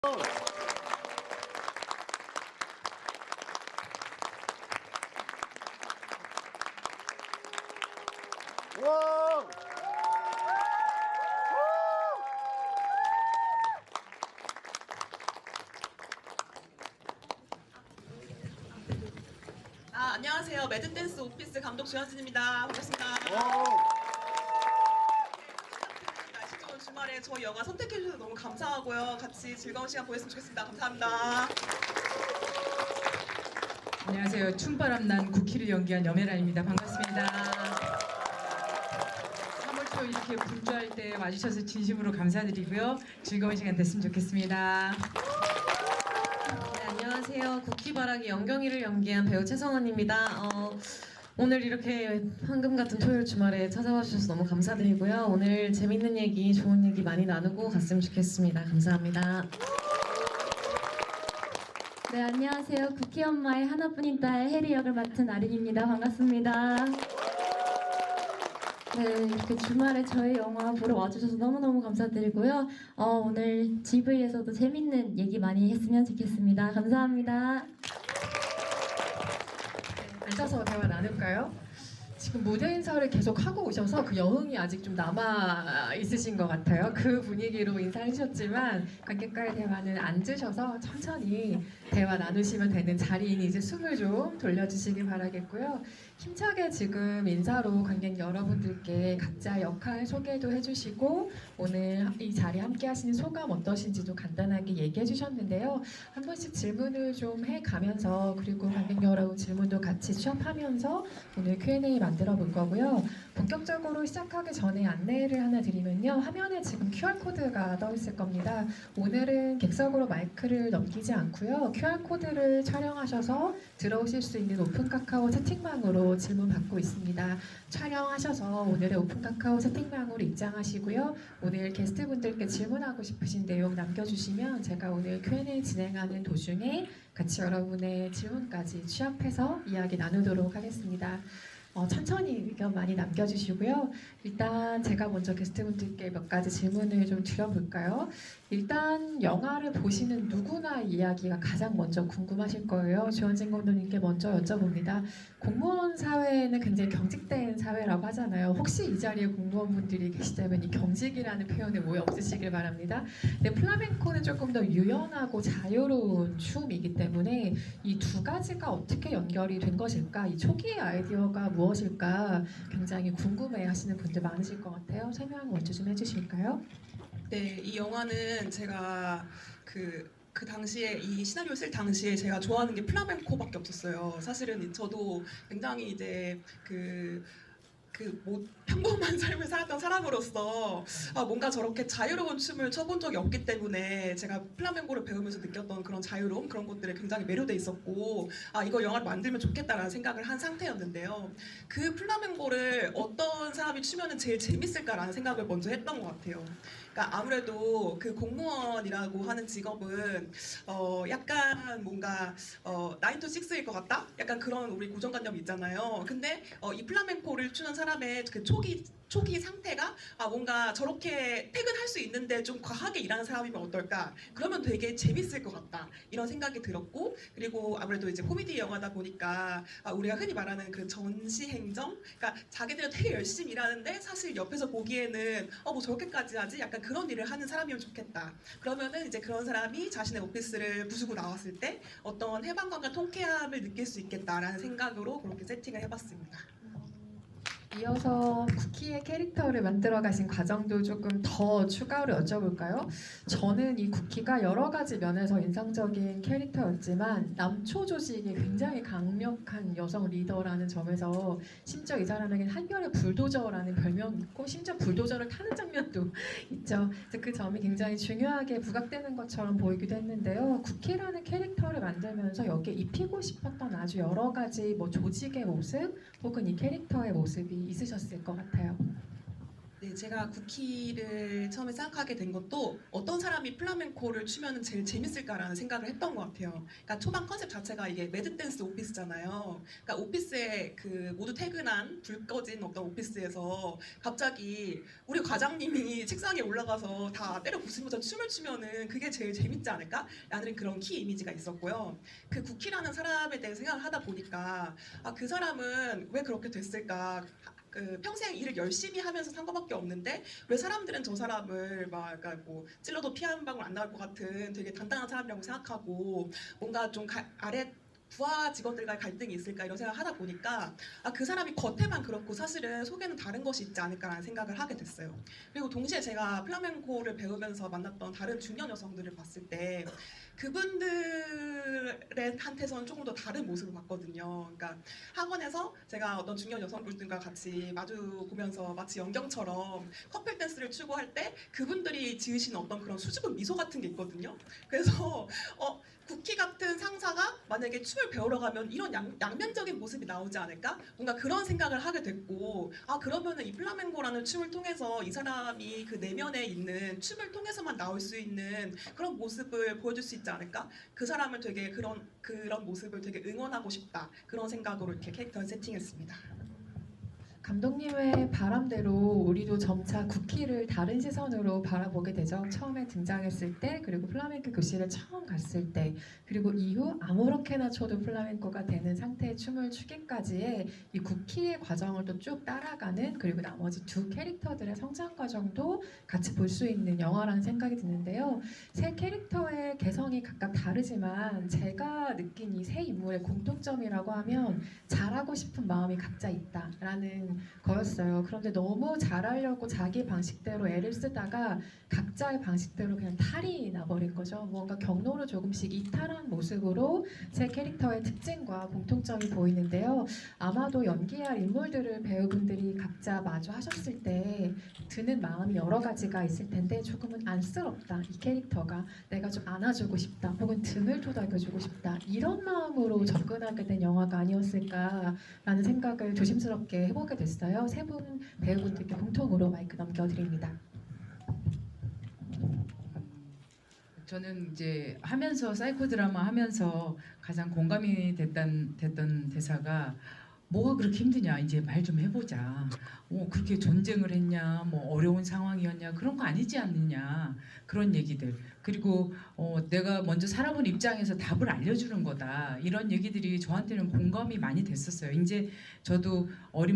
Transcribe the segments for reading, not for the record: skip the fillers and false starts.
와! 안녕하세요. 매드댄스 오피스 감독 조현진입니다. 반갑습니다. 날씨 좋은 주말에 저희 영화 선택해주셔서 너무 감사하고요. 같이 즐거운 시간 보냈으면 좋겠습니다. 감사합니다. 안녕하세요. 춤바람 난 쿠키를 연기한 염혜란입니다. 반갑습니다. 3월 초 이렇게 분주할 때 와주셔서 진심으로 감사드리고요. 즐거운 시간 됐으면 좋겠습니다. 네, 안녕하세요. 쿠키바라기 영경이를 연기한 배우 최성원입니다. 오늘 이렇게 황금 같은 토요일 주말에 찾아와 주셔서 너무 감사드리고요. 오늘 재밌는 얘기, 좋은 얘기 많이 나누고 갔으면 좋겠습니다. 감사합니다. 네, 안녕하세요. 쿠키 엄마의 하나뿐인 딸 해리 역을 맡은 아린입니다. 반갑습니다. 네, 이렇게 주말에 저희 영화 보러 와주셔서 너무너무 감사드리고요. 오늘 GV에서도 재밌는 얘기 많이 했으면 좋겠습니다. 감사합니다. 앉아서 대화 나눌까요? 지금 무대 인사를 계속 하고 오셔서 그 여흥이 아직 좀 남아 있으신 것 같아요. 그 분위기로 인사해 주셨지만 관객과의 대화는 앉으셔서 천천히 대화 나누시면 되는 자리이니 이제 숨을 좀 돌려주시기 바라겠고요. 힘차게 지금 인사로 관객 여러분들께 각자 역할 소개도 해주시고 오늘 이 자리에 함께 하시는 소감 어떠신지도 간단하게 얘기해 주셨는데요. 한 번씩 질문을 좀 해가면서 그리고 관객 여러분 질문도 같이 취합하면서 오늘 Q&A 만들어 볼 거고요. 본격적으로 시작하기 전에 안내를 하나 드리면요. 화면에 지금 QR코드가 떠 있을 겁니다. 오늘은 객석으로 마이크를 넘기지 않고요. QR코드를 촬영하셔서 들어오실 수 있는 오픈 카카오 채팅방으로 질문 받고 있습니다. 촬영하셔서 오늘의 오픈 카카오 채팅방으로 입장하시고요. 오늘 게스트분들께 질문하고 싶으신 내용 남겨주시면 제가 오늘 Q&A 진행하는 도중에 같이 여러분의 질문까지 취합해서 이야기 나누도록 하겠습니다. 천천히 의견 많이 남겨주시고요. 일단 제가 먼저 게스트분들께 몇 가지 질문을 좀 드려볼까요? 일단 영화를 보시는 누구나 이야기가 가장 먼저 궁금하실 거예요. 조현진 감독님께 먼저 여쭤봅니다. 공무원 사회는 굉장히 경직된 사회라고 하잖아요. 혹시 이 자리에 공무원분들이 계시다면 이 경직이라는 표현에 오해 없으시길 바랍니다. 근데 플라멩코는 조금 더 유연하고 자유로운 춤이기 때문에 이 두 가지가 어떻게 연결이 된 것일까? 이 초기의 아이디어가 무엇일까? 굉장히 궁금해 하시는 분들 많으실 것 같아요. 설명 먼저 좀 해주실까요? 네, 이 영화는 제가 그 당시에 이 시나리오 쓸 당시에 제가 좋아하는 게 플라멩코밖에 없었어요. 사실은 저도 굉장히 이제 뭐 평범한 삶을 살았던 사람으로서 뭔가 저렇게 자유로운 춤을 춰본 적이 없기 때문에 제가 플라멩코를 배우면서 느꼈던 그런 자유로움 그런 것들에 굉장히 매료돼 있었고 이거 영화를 만들면 좋겠다라는 생각을 한 상태였는데요. 그 플라멩코를 어떤 사람이 추면은 제일 재밌을까라는 생각을 먼저 했던 것 같아요. 그러니까 아무래도 그 공무원이라고 하는 직업은 약간 뭔가 9 to 6일 것 같다? 약간 그런 우리 고정관념이 있잖아요. 근데 이 플라멩코를 추는 사람의 그 초기 상태가 뭔가 저렇게 퇴근할 수 있는데 좀 과하게 일하는 사람이면 어떨까? 그러면 되게 재밌을 것 같다. 이런 생각이 들었고 그리고 아무래도 이제 코미디 영화다 보니까 우리가 흔히 말하는 그 전시행정? 그러니까 자기들은 되게 열심히 일하는데 사실 옆에서 보기에는 뭐 저렇게까지 하지? 약간 그런 일을 하는 사람이면 좋겠다. 그러면은 이제 그런 사람이 자신의 오피스를 부수고 나왔을 때 어떤 해방감과 통쾌함을 느낄 수 있겠다라는 생각으로 그렇게 세팅을 해봤습니다. 이어서 쿠키의 캐릭터를 만들어 가신 과정도 조금 더 추가로 여쭤볼까요? 저는 이 쿠키가 여러 가지 면에서 인상적인 캐릭터였지만 남초 조직이 굉장히 강력한 여성 리더라는 점에서 심지어 이 사람에게는 한결의 불도저라는 별명이 있고 심지어 불도저를 타는 장면도 있죠. 그래서 그 점이 굉장히 중요하게 부각되는 것처럼 보이기도 했는데요. 쿠키라는 캐릭터를 만들면서 여기에 입히고 싶었던 아주 여러 가지 뭐 조직의 모습 혹은 이 캐릭터의 모습이 있으셨을 것 같아요. 네, 네, 제가 쿠키를 처음에 생각하게 된 것도 어떤 사람이 플라멩코를 추면은 제일 재밌을까라는 생각을 했던 것 같아요. 그러니까 초반 컨셉 자체가 이게 매드댄스 오피스잖아요. 그러니까 오피스에 그 모두 퇴근한 불 꺼진 어떤 오피스에서 갑자기 우리 과장님이 책상에 올라가서 다 때려 부수면서 춤을 추면은 그게 제일 재밌지 않을까라는 그런 키 이미지가 있었고요. 그 쿠키라는 사람에 대해 생각을 하다 보니까 아, 그 사람은 왜 그렇게 됐을까? 그 평생 일을 열심히 하면서 산 것밖에 없는데 왜 사람들은 저 사람을 막 그러니까 뭐 찔러도 피 한 방울 안 나올 것 같은 되게 단단한 사람이라고 생각하고 뭔가 좀 아래 부하 직원들과의 갈등이 있을까 이런 생각을 하다 보니까 아, 그 사람이 겉에만 그렇고 사실은 속에는 다른 것이 있지 않을까라는 생각을 하게 됐어요. 그리고 동시에 제가 플라멩코를 배우면서 만났던 다른 중년 여성들을 봤을 때 그분들한테서는 조금 더 다른 모습을 봤거든요. 그러니까 학원에서 제가 어떤 중년 여성분들과 같이 마주 보면서 마치 연경처럼 커플 댄스를 추구할 때 그분들이 지으신 어떤 그런 수줍은 미소 같은 게 있거든요. 그래서 쿠키 같은 상사가 만약에 춤을 배우러 가면 이런 양면적인 모습이 나오지 않을까? 뭔가 그런 생각을 하게 됐고 아 그러면은 이 플라멩코라는 춤을 통해서 이 사람이 그 내면에 있는 춤을 통해서만 나올 수 있는 그런 모습을 보여줄 수 있지 않을까? 그 사람을 되게 그런 모습을 되게 응원하고 싶다 그런 생각으로 이렇게 캐릭터를 세팅했습니다. 감독님의 바람대로 우리도 점차 쿠키를 다른 시선으로 바라보게 되죠. 처음에 등장했을 때, 그리고 플라멩코 교실을 처음 갔을 때, 그리고 이후 아무렇게나 춰도 플라멩코가 되는 상태의 춤을 추기까지의 이 쿠키의 과정을 또 쭉 따라가는, 그리고 나머지 두 캐릭터들의 성장 과정도 같이 볼 수 있는 영화라는 생각이 드는데요. 세 캐릭터의 개성이 각각 다르지만 제가 느낀 이 세 인물의 공통점이라고 하면 잘하고 싶은 마음이 각자 있다라는 거였어요. 그런데 너무 잘하려고 자기 방식대로 애를 쓰다가 각자의 방식대로 그냥 탈이 나버린 거죠. 뭔가 경로를 조금씩 이탈한 모습으로 세 캐릭터의 특징과 공통점이 보이는데요. 아마도 연기할 인물들을 배우분들이 각자 마주하셨을 때 드는 마음이 여러 가지가 있을 텐데 조금은 안쓰럽다. 이 캐릭터가 내가 좀 안아주고 싶다. 혹은 등을 토닥여주고 싶다. 이런 마음으로 접근하게 된 영화가 아니었을까라는 생각을 조심스럽게 해보게 됐어요. 세 분 배우분들께 공통으로 마이크 넘겨드립니다. 저는 이제 하면서 사이코 드라마 하면서 가장 공감이 됐던 대사가 뭐가 그렇게 힘드냐 이제 말 좀 해보자. 그렇게 전쟁을 했냐 뭐 어려운 상황이었냐 그런 거 아니지 않느냐 그런 얘기들 그리고 내가 먼저 살아본 입장에서 답을 알려주는 거다 이런 얘기들이 저한테는 공감이 많이 됐었어요. 이제 저도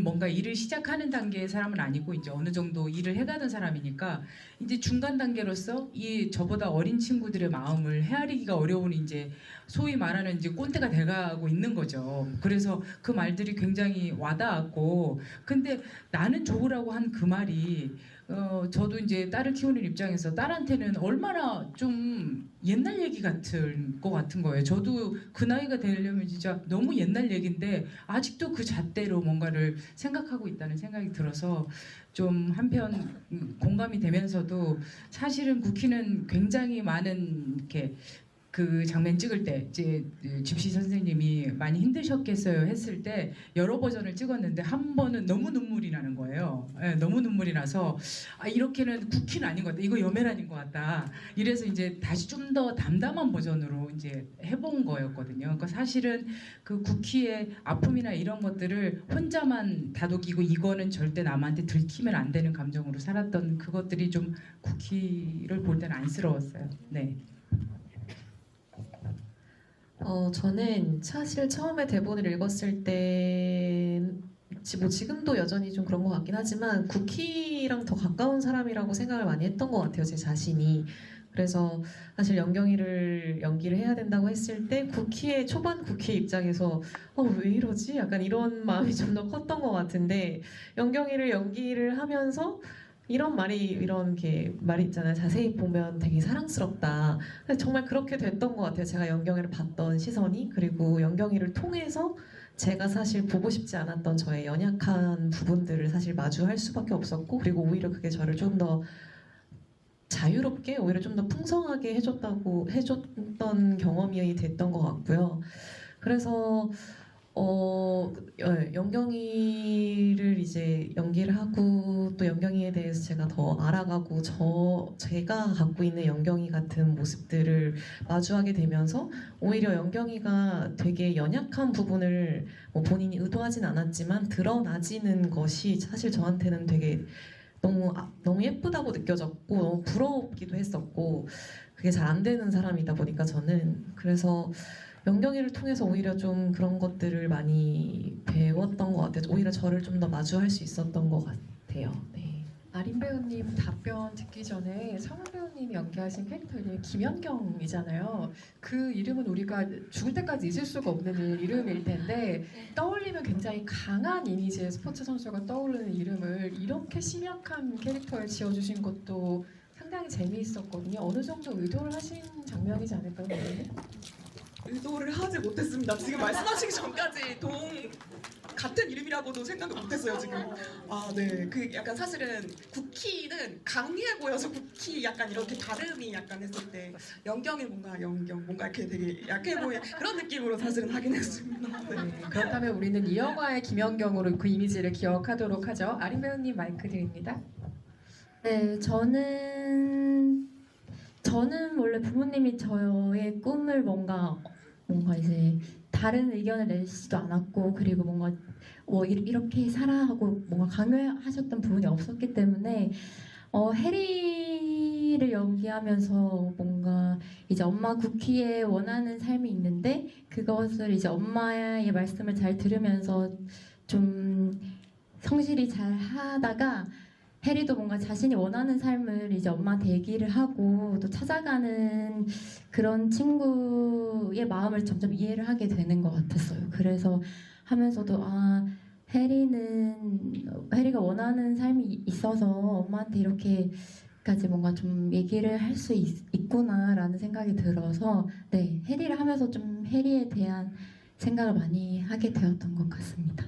뭔가 일을 시작하는 단계의 사람은 아니고 이제 어느 정도 일을 해가던 사람이니까 이제 중간 단계로서 이 저보다 어린 친구들의 마음을 헤아리기가 어려운 이제 소위 말하는 이제 꼰대가 돼가고 있는 거죠. 그래서 그 말들이 굉장히 와닿았고 근데 나는 좋으라고 한 그 말이 저도 이제 딸을 키우는 입장에서 딸한테는 얼마나 좀 옛날 얘기 같은 거예요. 저도 그 나이가 되려면 진짜 너무 옛날 얘기인데 아직도 그 잣대로 뭔가를 생각하고 있다는 생각이 들어서 좀 한편 공감이 되면서도 사실은 쿠키는 굉장히 많은 이렇게 그 장면 찍을 때 이제 집시 선생님이 많이 힘드셨겠어요 했을 때 여러 버전을 찍었는데 한 번은 너무 눈물이 나는 거예요. 네, 너무 눈물이 나서 이렇게는 쿠키는 아닌 것 같다. 이거 여메란인 것 같다. 이래서 이제 다시 좀 더 담담한 버전으로 이제 해본 거였거든요. 그러니까 사실은 그 쿠키의 아픔이나 이런 것들을 혼자만 다독이고 이거는 절대 남한테 들키면 안 되는 감정으로 살았던 그것들이 좀 쿠키를 볼 때는 안쓰러웠어요. 네. 저는 사실 처음에 대본을 읽었을 때 뭐 지금도 여전히 좀 그런 것 같긴 하지만 쿠키랑 더 가까운 사람이라고 생각을 많이 했던 것 같아요. 제 자신이. 그래서 사실 연경이를 연기를 해야 된다고 했을 때 초반 쿠키의 입장에서 왜 이러지? 약간 이런 마음이 좀 더 컸던 것 같은데 연경이를 연기를 하면서 이런 게 말이 있잖아요. 자세히 보면 되게 사랑스럽다. 정말 그렇게 됐던 것 같아요. 제가 연경이를 봤던 시선이 그리고 연경이를 통해서 제가 사실 보고 싶지 않았던 저의 연약한 부분들을 사실 마주할 수밖에 없었고 그리고 오히려 그게 저를 좀 더 자유롭게 오히려 좀 더 풍성하게 해줬던 경험이 됐던 것 같고요. 그래서 영경이를 이제 연기를 하고 또 연경이에 대해서 제가 더 알아가고 제가 갖고 있는 연경이 같은 모습들을 마주하게 되면서 오히려 연경이가 되게 연약한 부분을 뭐 본인이 의도하진 않았지만 드러나지는 것이 사실 저한테는 되게 너무 예쁘다고 느껴졌고 너무 부럽기도 했었고 그게 잘 안 되는 사람이다 보니까 저는 그래서 연경이를 통해서 오히려 좀 그런 것들을 많이 배웠던 것 같아요. 오히려 저를 좀 더 마주할 수 있었던 것 같아요. 네. 아린 배우님 답변 듣기 전에 성훈 배우님이 연기하신 캐릭터 이름이 김연경이잖아요. 그 이름은 우리가 죽을 때까지 잊을 수가 없는 이름일 텐데 떠올리면 굉장히 강한 이미지의 스포츠 선수가 떠오르는 이름을 이렇게 심약한 캐릭터에 지어주신 것도 상당히 재미있었거든요. 어느 정도 의도를 하신 장면이지 않을까요? 배우님? 의도를 하지 못했습니다. 지금 말씀하시기 전까지 같은 이름이라고도 생각을 못했어요 지금. 아 네, 그 약간 사실은 쿠키는 강해 보여서 쿠키 약간 이렇게 발음이 약간 했을 때 연경이 뭔가 이렇게 되게 약해 보이는 그런 느낌으로 사실은 하긴 했습니다. 네. 네, 그렇다면 우리는 이 영화의 김연경으로 그 이미지를 기억하도록 하죠. 아린 배우님 마이크 드립니다. 네, 저는 원래 부모님이 저의 꿈을 뭔가 이제 다른 의견을 내시지도 않았고 그리고 뭔가 이렇게 살아 하고 뭔가 강요하셨던 부분이 없었기 때문에 해리를 연기하면서 뭔가 이제 엄마 쿠키의 원하는 삶이 있는데 그것을 이제 엄마의 말씀을 잘 들으면서 좀 성실히 잘 하다가 해리도 뭔가 자신이 원하는 삶을 이제 엄마한테 얘기를 하고 또 찾아가는 그런 친구의 마음을 점점 이해를 하게 되는 것 같았어요. 그래서 하면서도 해리가 원하는 삶이 있어서 엄마한테 이렇게까지 뭔가 좀 얘기를 할 수 있구나라는 생각이 들어서 네, 해리를 하면서 좀 해리에 대한 생각을 많이 하게 되었던 것 같습니다.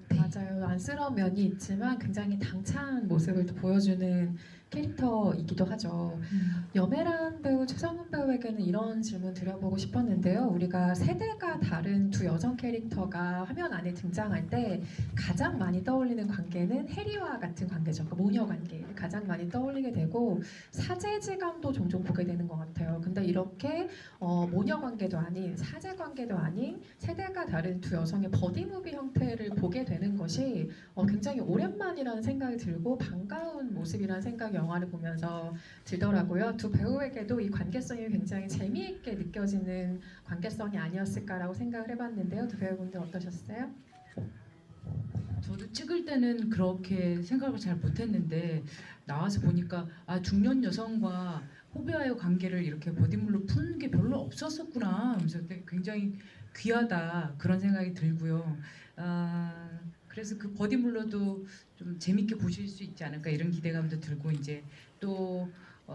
네. 맞아요. 안쓰러운 면이 있지만 굉장히 당찬 모습을 또 보여주는 캐릭터이기도 하죠. 여배란 배우 최성훈 배우에게는 이런 질문 드려보고 싶었는데요. 우리가 세대가 다른 두 여성 캐릭터가 화면 안에 등장할 때 가장 많이 떠올리는 관계는 해리와 같은 관계죠. 그러니까 모녀 관계를 가장 많이 떠올리게 되고 사제지감도 종종 보게 되는 것 같아요. 근데 이렇게 모녀 관계도 아닌 사제 관계도 아닌 세대가 다른 두 여성의 버디무비 형태를 보게 되는 것이 굉장히 오랜만이라는 생각이 들고 반가운 모습이라는 생각이 영화를 보면서 들더라고요. 두 배우에게도 이 관계성이 굉장히 재미있게 느껴지는 관계성이 아니었을까라고 생각을 해봤는데요. 두 배우분들 어떠셨어요? 저도 찍을 때는 그렇게 생각을 잘 못했는데 나와서 보니까 중년 여성과 후배와의 관계를 이렇게 버디물로 푸는 게 별로 없었었구나. 그래서 굉장히 귀하다 그런 생각이 들고요. 그래서 그 버디물로도 좀 재밌게 보실 수 있지 않을까 이런 기대감도 들고 이제 또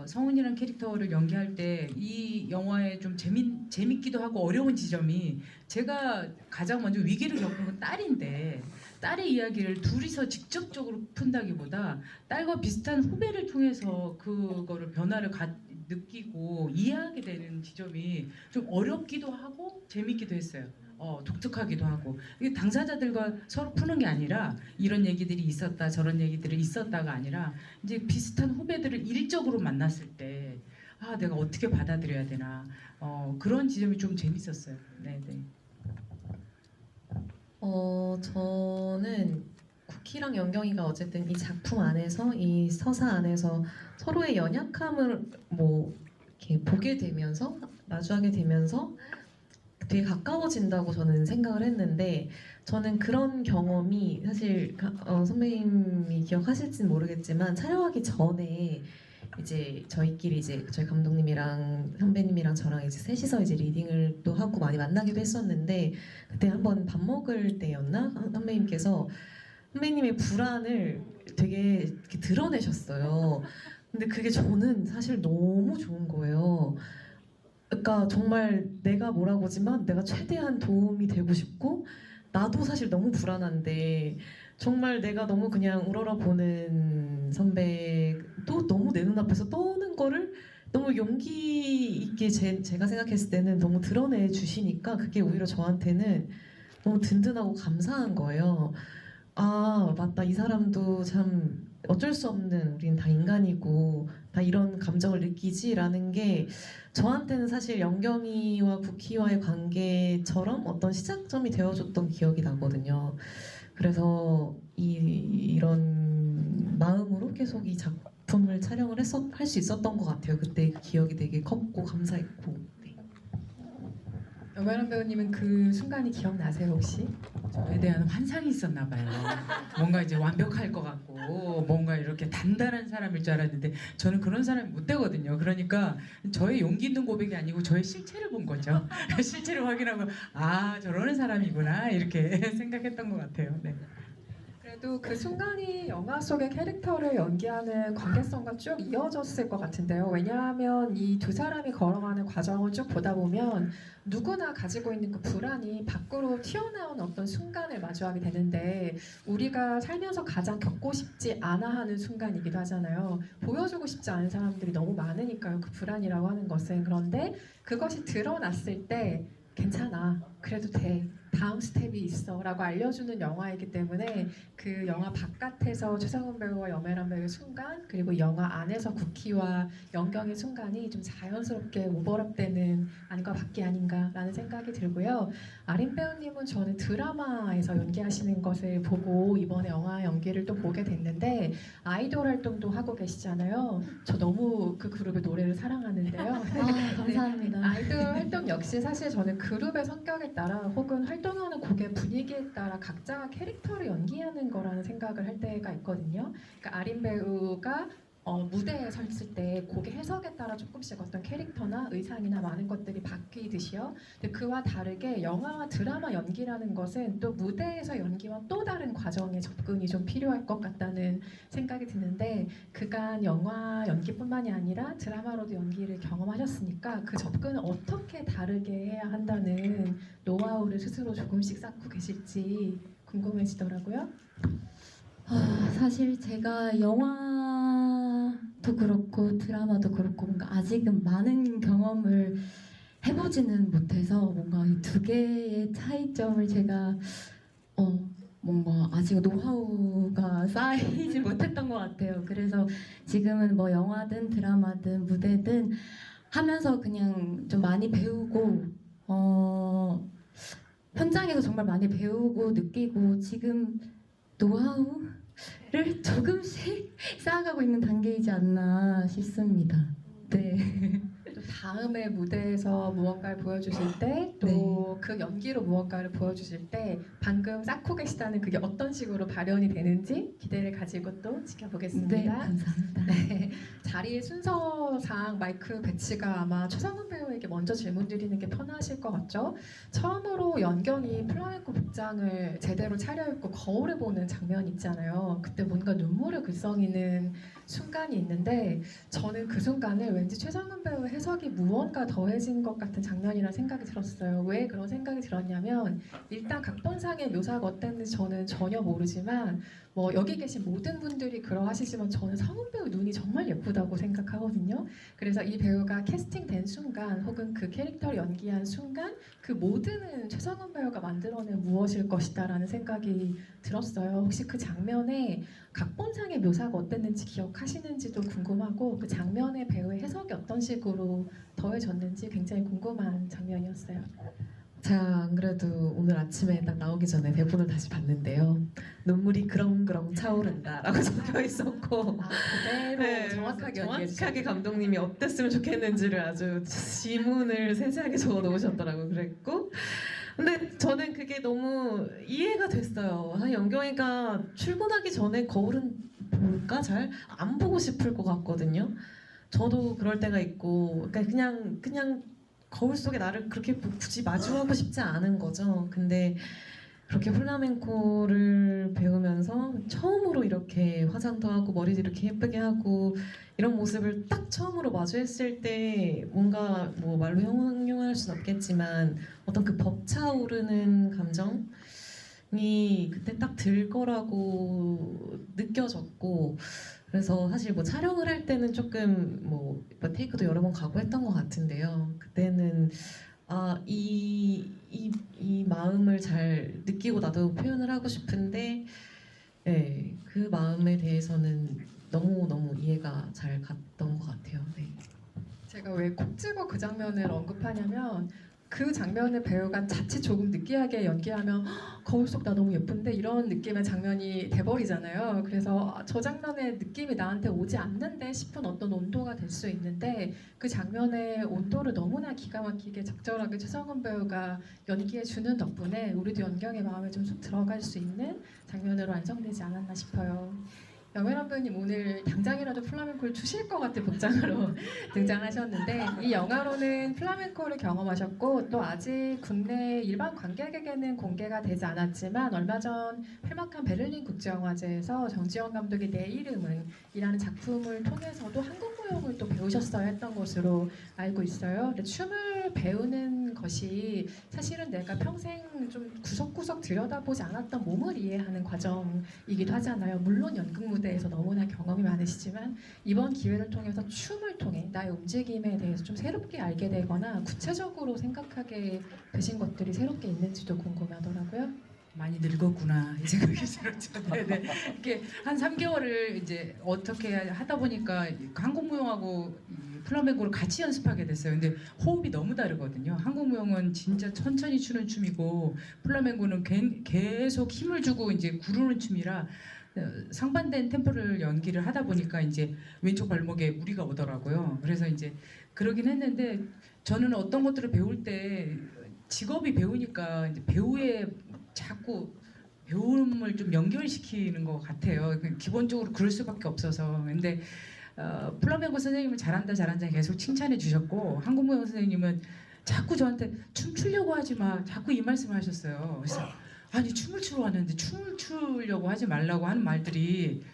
성훈이라는 캐릭터를 연기할 때 이 영화에 좀 재밌기도 하고 어려운 지점이 제가 가장 먼저 위기를 겪은 건 딸인데 딸의 이야기를 둘이서 직접적으로 푼다기보다 딸과 비슷한 후배를 통해서 그거를 변화를 느끼고 이해하게 되는 지점이 좀 어렵기도 하고 재밌기도 했어요. 독특하기도 하고 이게 당사자들과 서로 푸는 게 아니라 이런 얘기들이 있었다 저런 얘기들이 있었다가 아니라 이제 비슷한 후배들을 일적으로 만났을 때 내가 어떻게 받아들여야 되나 그런 지점이 좀 재밌었어요. 네네. 저는 쿠키랑 연경이가 어쨌든 이 작품 안에서 이 서사 안에서 서로의 연약함을 뭐 이렇게 보게 되면서 마주하게 되면서 되게 가까워진다고 저는 생각을 했는데 저는 그런 경험이 사실 선배님이 기억하실지는 모르겠지만 촬영하기 전에 이제 저희끼리 이제 저희 감독님이랑 선배님이랑 저랑 이제 셋이서 이제 리딩을 또 하고 많이 만나기도 했었는데 그때 한번 밥 먹을 때였나 선배님께서 선배님의 불안을 되게 이렇게 드러내셨어요. 근데 그게 저는 사실 너무 좋은 거예요. 그러니까 정말 내가 뭐라고지만 내가 최대한 도움이 되고 싶고 나도 사실 너무 불안한데 정말 내가 너무 그냥 우러러보는 선배도 너무 내 눈앞에서 떠오는 거를 너무 용기 있게 제가 생각했을 때는 너무 드러내 주시니까 그게 오히려 저한테는 너무 든든하고 감사한 거예요. 아, 맞다. 이 사람도 참 어쩔 수 없는, 우린 다 인간이고 다 이런 감정을 느끼지라는 게 저한테는 사실 영경이와 국희와의 관계처럼 어떤 시작점이 되어줬던 기억이 나거든요. 그래서 이런 마음으로 계속 이 작품을 촬영을 할 수 있었던 것 같아요. 그때 그 기억이 되게 컸고 감사했고. 네. 염혜란 배우님은 그 순간이 기억나세요 혹시? 저에 대한 환상이 있었나 봐요. 뭔가 이제 완벽할 것 같고 뭔가 이렇게 단단한 사람일 줄 알았는데 저는 그런 사람이 못 되거든요. 그러니까 저의 용기 있는 고백이 아니고 저의 실체를 본 거죠. 실체를 확인하고 아 저러는 사람이구나 이렇게 생각했던 것 같아요. 네. 그래도 그 순간이 영화 속의 캐릭터를 연기하는 관계성과 쭉 이어졌을 것 같은데요. 왜냐하면 이 두 사람이 걸어가는 과정을 쭉 보다 보면 누구나 가지고 있는 그 불안이 밖으로 튀어나온 어떤 순간을 마주하게 되는데 우리가 살면서 가장 겪고 싶지 않아 하는 순간이기도 하잖아요. 보여주고 싶지 않은 사람들이 너무 많으니까요. 그 불안이라고 하는 것은. 그런데 그것이 드러났을 때 괜찮아. 그래도 돼. 다음 스텝이 있어 라고 알려주는 영화이기 때문에 그 영화 바깥에서 최성훈 배우와 염혜란 배우의 순간 그리고 영화 안에서 국희와 영경의 순간이 좀 자연스럽게 오버랩되는 안과 밖이 아닌가라는 생각이 들고요. 아린 배우님은 저는 드라마에서 연기하시는 것을 보고 이번에 영화 연기를 또 보게 됐는데 아이돌 활동도 하고 계시잖아요. 저 너무 그 그룹의 노래를 사랑하는데요. 아, 감사합니다. 아이돌 활동 역시 사실 저는 그룹의 성격에 따라 혹은 활동하는 곡의 분위기에 따라 각자 캐릭터를 연기하는 거라는 생각을 할 때가 있거든요. 그러니까 아린 배우가 무대에 섰을 때 곡의 해석에 따라 조금씩 어떤 캐릭터나 의상이나 많은 것들이 바뀌듯이요. 근데 그와 다르게 영화와 드라마 연기라는 것은 또 무대에서 연기와 또 다른 과정의 접근이 좀 필요할 것 같다는 생각이 드는데 그간 영화 연기뿐만이 아니라 드라마로도 연기를 경험하셨으니까 그 접근을 어떻게 다르게 해야 한다는 노하우를 스스로 조금씩 쌓고 계실지 궁금해지더라고요. 사실 제가 영화도 그렇고 드라마도 그렇고 뭔가 아직은 많은 경험을 해보지는 못해서 뭔가 이 두 개의 차이점을 제가 뭔가 아직 노하우가 쌓이지 못했던 것 같아요. 그래서 지금은 뭐 영화든 드라마든 무대든 하면서 그냥 좀 많이 배우고 현장에서 정말 많이 배우고 느끼고 지금 노하우를 조금씩 쌓아가고 있는 단계이지 않나 싶습니다. 네. 또 다음에 무대에서 무언가를 보여주실 때 또 그 연기로 무언가를 보여주실 때 방금 쌓고 계시다는 그게 어떤 식으로 발현이 되는지 기대를 가지고 또 지켜보겠습니다. 네, 감사합니다. 네, 자리 순서상 마이크 배치가 아마 최성훈 배우에게 먼저 질문 드리는 게 편하실 것 같죠? 처음으로 연경이 플라멩코 복장을 제대로 차려입고 거울을 보는 장면 있잖아요. 그때 뭔가 눈물을 글썽이는 순간이 있는데 저는 그 순간을 왠지 최성훈 배우의 해석이 무언가 더해진 것 같은 장면이라는 생각이 들었어요. 왜 그런 생각이 들었냐면 일단 각본상의 묘사가 어땠는지 저는 전혀 모르지만 뭐 여기 계신 모든 분들이 그러하시지만 저는 성훈 배우 눈이 정말 예쁘다고 생각하거든요. 그래서 이 배우가 캐스팅된 순간 혹은 그 캐릭터를 연기한 순간 그 모든은 최성훈 배우가 만들어낸 무엇일 것이다라는 생각이 들었어요. 혹시 그 장면에 각본상의 묘사가 어땠는지 기억하시는지도 궁금하고 그 장면의 배우의 해석이 어떤 식으로 더해졌는지 굉장히 궁금한 장면이었어요. 제가 안 그래도 오늘 아침에 딱 나오기 전에 대본을 다시 봤는데요. 눈물이 그렁그렁 차오른다라고 적혀 있었고 그대로 정확하게 정확하게 감독님이 어땠으면 좋겠는지를 아주 지문을 세세하게 적어 놓으셨더라고요. 그랬고 근데 저는 그게 너무 이해가 됐어요. 영경이가 출근하기 전에 거울은 볼까? 잘 안 보고 싶을 것 같거든요. 저도 그럴 때가 있고 그냥 거울 속에 나를 그렇게 굳이 마주하고 싶지 않은 거죠. 근데 그렇게 플라멩코를 배우면서 처음으로 이렇게 화장도 하고 머리도 이렇게 예쁘게 하고 이런 모습을 딱 처음으로 마주했을 때 뭔가 뭐 말로 형용할 순 없겠지만 어떤 그 벅차오르는 감정이 그때 딱 들 거라고 느껴졌고 그래서 사실 뭐 촬영을 할 때는 조금 뭐 테이크도 여러 번 가고 했던 것 같은데요. 그때는 이 마음을 잘 느끼고 나도 표현을 하고 싶은데 네, 그 마음에 대해서는 너무 이해가 잘 갔던 것 같아요. 네. 제가 왜 콕 집어 그 장면을 언급하냐면 그 장면을 배우가 자칫 조금 느끼하게 연기하면 "헉, 거울 속 나 너무 예쁜데 이런 느낌의 장면이 돼버리잖아요. 그래서 저 장면의 느낌이 나한테 오지 않는데 싶은 어떤 온도가 될 수 있는데 그 장면의 온도를 너무나 기가 막히게 적절하게 최성원 배우가 연기해 주는 덕분에 우리도 연경의 마음에 좀 쏙 들어갈 수 있는 장면으로 완성되지 않았나 싶어요. 영애란 배우님 오늘 당장이라도 플라멩코를 추실 것 같은 복장으로 등장하셨는데 이 영화로는 플라멩코를 경험하셨고 또 아직 국내 일반 관객에게는 공개가 되지 않았지만 얼마 전 폐막한 베를린 국제영화제에서 정지영 감독의 내 이름은 이라는 작품을 통해서도 한국 무용을 또 배우셨어야 했던 것으로 알고 있어요. 근데 춤을 배우는 것이 사실은 내가 평생 좀 구석구석 들여다보지 않았던 몸을 이해하는 과정이기도 하잖아요. 물론 연극 무대에서 너무나 경험이 많으시지만 이번 기회를 통해서 춤을 통해 나의 움직임에 대해서 좀 새롭게 알게 되거나 구체적으로 생각하게 되신 것들이 새롭게 있는지도 궁금하더라고요. 많이 늙었구나 이 생각이 들었죠. 네네. 이렇게 한 3개월을 이제 어떻게 하다 보니까 한국 무용하고 이 플라멩코를 같이 연습하게 됐어요. 근데 호흡이 너무 다르거든요. 한국 무용은 진짜 천천히 추는 춤이고 플라멩코는 계속 힘을 주고 이제 구르는 춤이라 상반된 템포를 연기를 하다 보니까 이제 왼쪽 발목에 무리가 오더라고요. 그래서 이제 그러긴 했는데 저는 어떤 것들을 배울 때 직업이 배우니까 이제 배우의 자꾸 배움을 좀 연결시키는 것 같아요. 기본적으로 그럴 수밖에 없어서. 근데 플라멩코 선생님은 잘한다 계속 칭찬해 주셨고 한국무용 선생님은 자꾸 저한테 춤 추려고 하지 마 자꾸 이 말씀을 하셨어요. 그래서 아니 춤을 추러 왔는데 춤을 추려고 하지 말라고 하는 말들이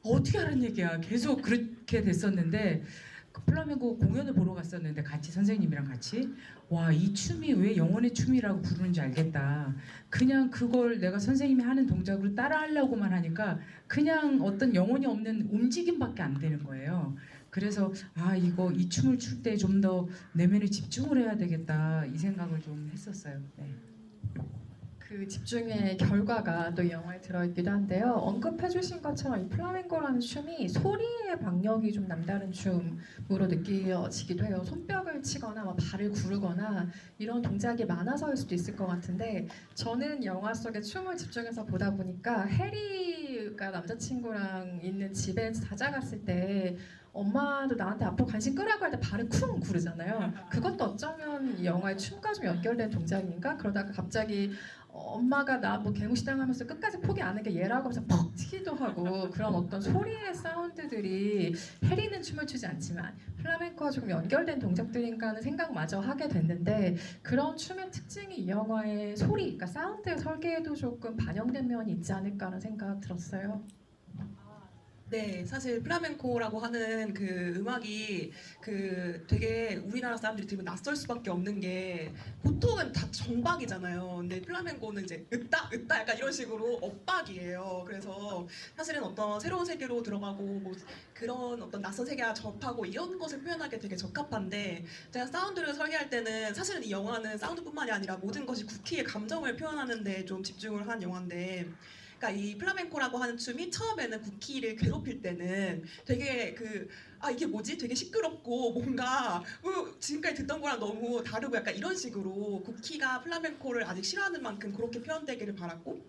어떻게 하는 얘기야. 계속 그렇게 됐었는데 그 플라멩코 공연을 보러 갔었는데 같이 선생님이랑 같이 와 이 춤이 왜 영혼의 춤이라고 부르는지 알겠다. 그냥 그걸 내가 선생님이 하는 동작으로 따라하려고만 하니까 그냥 어떤 영혼이 없는 움직임밖에 안 되는 거예요. 그래서 아 이거 이 춤을 출 때 좀 더 내면에 집중을 해야 되겠다 이 생각을 좀 했었어요. 네. 그 집중의 결과가 또 이 영화에 들어있기도 한데요. 언급해주신 것처럼 이 플라멩코라는 춤이 소리의 박력이 좀 남다른 춤으로 느껴지기도 해요. 손뼉을 치거나 막 발을 구르거나 이런 동작이 많아서일 수도 있을 것 같은데 저는 영화 속의 춤을 집중해서 보다 보니까 해리가 남자친구랑 있는 집에 찾아갔을 때 엄마도 나한테 앞으로 관심 끄라고 할 때 발을 쿵 구르잖아요. 그것도 어쩌면 이 영화의 춤과 좀 연결된 동작인가? 그러다가 갑자기 엄마가 나 뭐 개무시당하면서 끝까지 포기 안 한 게 얘라고 하면서 퍽 튀기도 하고 그런 어떤 소리의 사운드들이 해리는 춤을 추지 않지만 플라멩코와 조금 연결된 동작들인가 하는 생각마저 하게 됐는데 그런 춤의 특징이 이 영화의 소리, 그러니까 사운드의 설계에도 조금 반영된 면이 있지 않을까 하는 생각 들었어요. 네, 사실 플라멩코라고 하는 그 음악이 그 되게 우리나라 사람들이 들으면 낯설 수밖에 없는 게 보통은 다 정박이잖아요. 근데 플라멩코는 이제 으따 약간 이런 식으로 엇박이에요. 그래서 사실은 어떤 새로운 세계로 들어가고 뭐 그런 어떤 낯선 세계와 접하고 이런 것을 표현하기 되게 적합한데 제가 사운드를 설계할 때는 사실은 이 영화는 사운드뿐만이 아니라 모든 것이 쿠키의 감정을 표현하는 데 좀 집중을 한 영화인데 그러니까 이 플라멩코라고 하는 춤이 처음에는 쿠키를 괴롭힐 때는 되게 이게 뭐지? 되게 시끄럽고 뭔가 지금까지 듣던 거랑 너무 다르고 약간 이런 식으로 쿠키가 플라멩코를 아직 싫어하는 만큼 그렇게 표현되기를 바랐고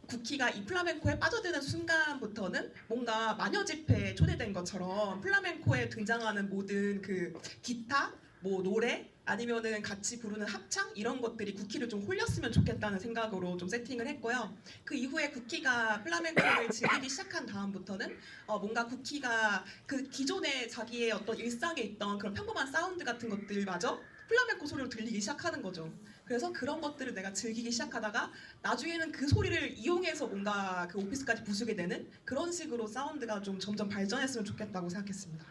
쿠키가 이 플라멩코에 빠져드는 순간부터는 뭔가 마녀 집회에 초대된 것처럼 플라멩코에 등장하는 모든 그 기타, 뭐 노래 아니면은 같이 부르는 합창 이런 것들이 쿠키를 좀 홀렸으면 좋겠다는 생각으로 좀 세팅을 했고요. 그 이후에 쿠키가 플라멩코를 즐기기 시작한 다음부터는 뭔가 쿠키가 그 기존에 자기의 어떤 일상에 있던 그런 평범한 사운드 같은 것들마저 플라멩코 소리로 들리기 시작하는 거죠. 그래서 그런 것들을 내가 즐기기 시작하다가 나중에는 그 소리를 이용해서 뭔가 그 오피스까지 부수게 되는 그런 식으로 사운드가 좀 점점 발전했으면 좋겠다고 생각했습니다.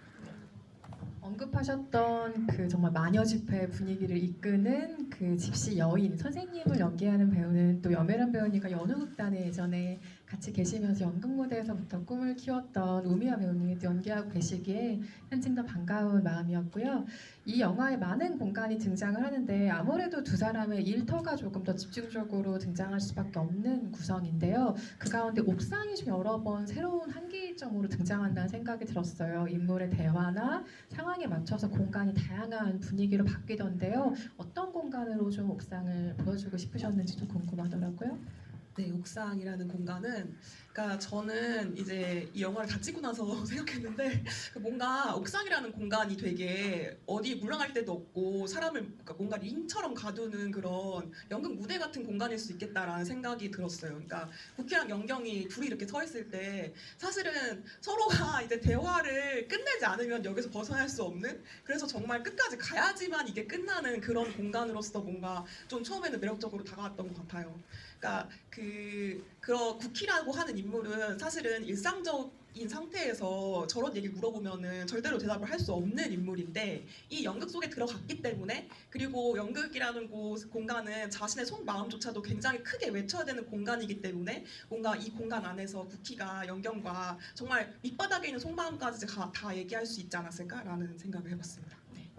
언급하셨던 그 정말 마녀 집회 분위기를 이끄는 그 집시 여인 선생님을 연기하는 배우는 또 염혜란 배우니까 연우극단에 예전에 같이 계시면서 연극 무대에서부터 꿈을 키웠던 우미아 배우님이 연기하고 계시기에 한층 더 반가운 마음이었고요. 이 영화에 많은 공간이 등장을 하는데 아무래도 두 사람의 일터가 조금 더 집중적으로 등장할 수밖에 없는 구성인데요. 그 가운데 옥상이 좀 여러 번 새로운 한계점으로 등장한다는 생각이 들었어요. 인물의 대화나 상황에 맞춰서 공간이 다양한 분위기로 바뀌던데요. 어떤 공간으로 좀 옥상을 보여주고 싶으셨는지도 궁금하더라고요. 네, 옥상이라는 공간은, 그러니까 저는 이제 이 영화를 다 찍고 나서 생각했는데 뭔가 옥상이라는 공간이 되게 어디 물러날 데도 없고 사람을 그러니까 뭔가 링처럼 가두는 그런 연극 무대 같은 공간일 수 있겠다라는 생각이 들었어요. 그러니까 국희랑 영경이 둘이 이렇게 서 있을 때 사실은 서로가 이제 대화를 끝내지 않으면 여기서 벗어날 수 없는, 그래서 정말 끝까지 가야지만 이게 끝나는 그런 공간으로서 뭔가 좀 처음에는 매력적으로 다가왔던 것 같아요. 그러니까 그런 국희라고 하는 인물은 사실은 일상적인 상태에서 저런 얘기를 물어보면은 절대로 대답을 할 수 없는 인물인데 이 연극 속에 들어갔기 때문에, 그리고 연극이라는 공간은 자신의 속마음조차도 굉장히 크게 외쳐야 되는 공간이기 때문에 뭔가 이 공간 안에서 국희가 영경과 정말 밑바닥에 있는 속마음까지 다 얘기할 수 있지 않았을까라는 생각을 해봤습니다. 네.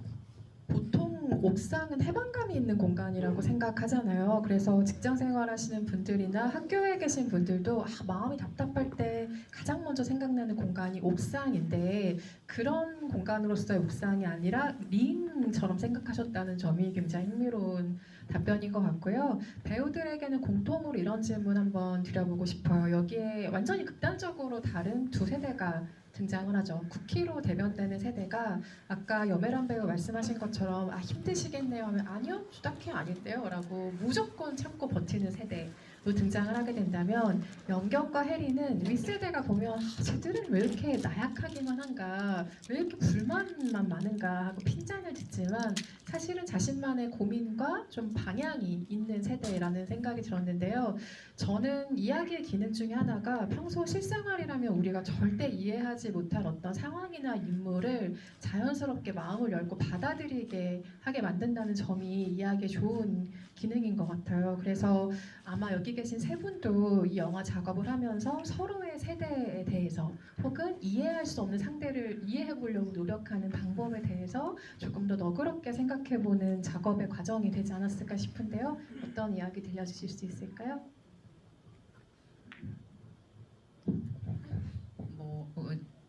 보통 옥상은 해방감이 있는 공간이라고 생각하잖아요. 그래서 직장 생활하시는 분들이나 학교에 계신 분들도 마음이 답답할 때 가장 먼저 생각나는 공간이 옥상인데 그런 공간으로서의 옥상이 아니라 링처럼 생각하셨다는 점이 굉장히 흥미로운 답변인 것 같고요. 배우들에게는 공통으로 이런 질문 한번 드려보고 싶어요. 여기에 완전히 극단적으로 다른 두 세대가 등장을 하죠. 국희로 대변되는 세대가 아까 여메란 배우 말씀하신 것처럼 힘드시겠네요 하면 아니요 딱히 아닌데요 라고 무조건 참고 버티는 세대로 등장을 하게 된다면, 영경과 혜리는 윗세대가 보면 쟤들은 왜 이렇게 나약하기만 한가, 왜 이렇게 불만만 많은가 하고 핀잔을 듣지만 사실은 자신만의 고민과 좀 방향이 있는 세대라는 생각이 들었는데요. 저는 이야기의 기능 중에 하나가 평소 실생활이라면 우리가 절대 이해하지 못할 어떤 상황이나 인물을 자연스럽게 마음을 열고 받아들이게 하게 만든다는 점이 이야기의 좋은 기능인 것 같아요. 그래서 아마 여기 계신 세 분도 이 영화 작업을 하면서 서로의 세대에 대해서 혹은 이해할 수 없는 상대를 이해해 보려고 노력하는 방법에 대해서 조금 더 너그럽게 생각해보는 작업의 과정이 되지 않았을까 싶은데요. 어떤 이야기 들려주실 수 있을까요?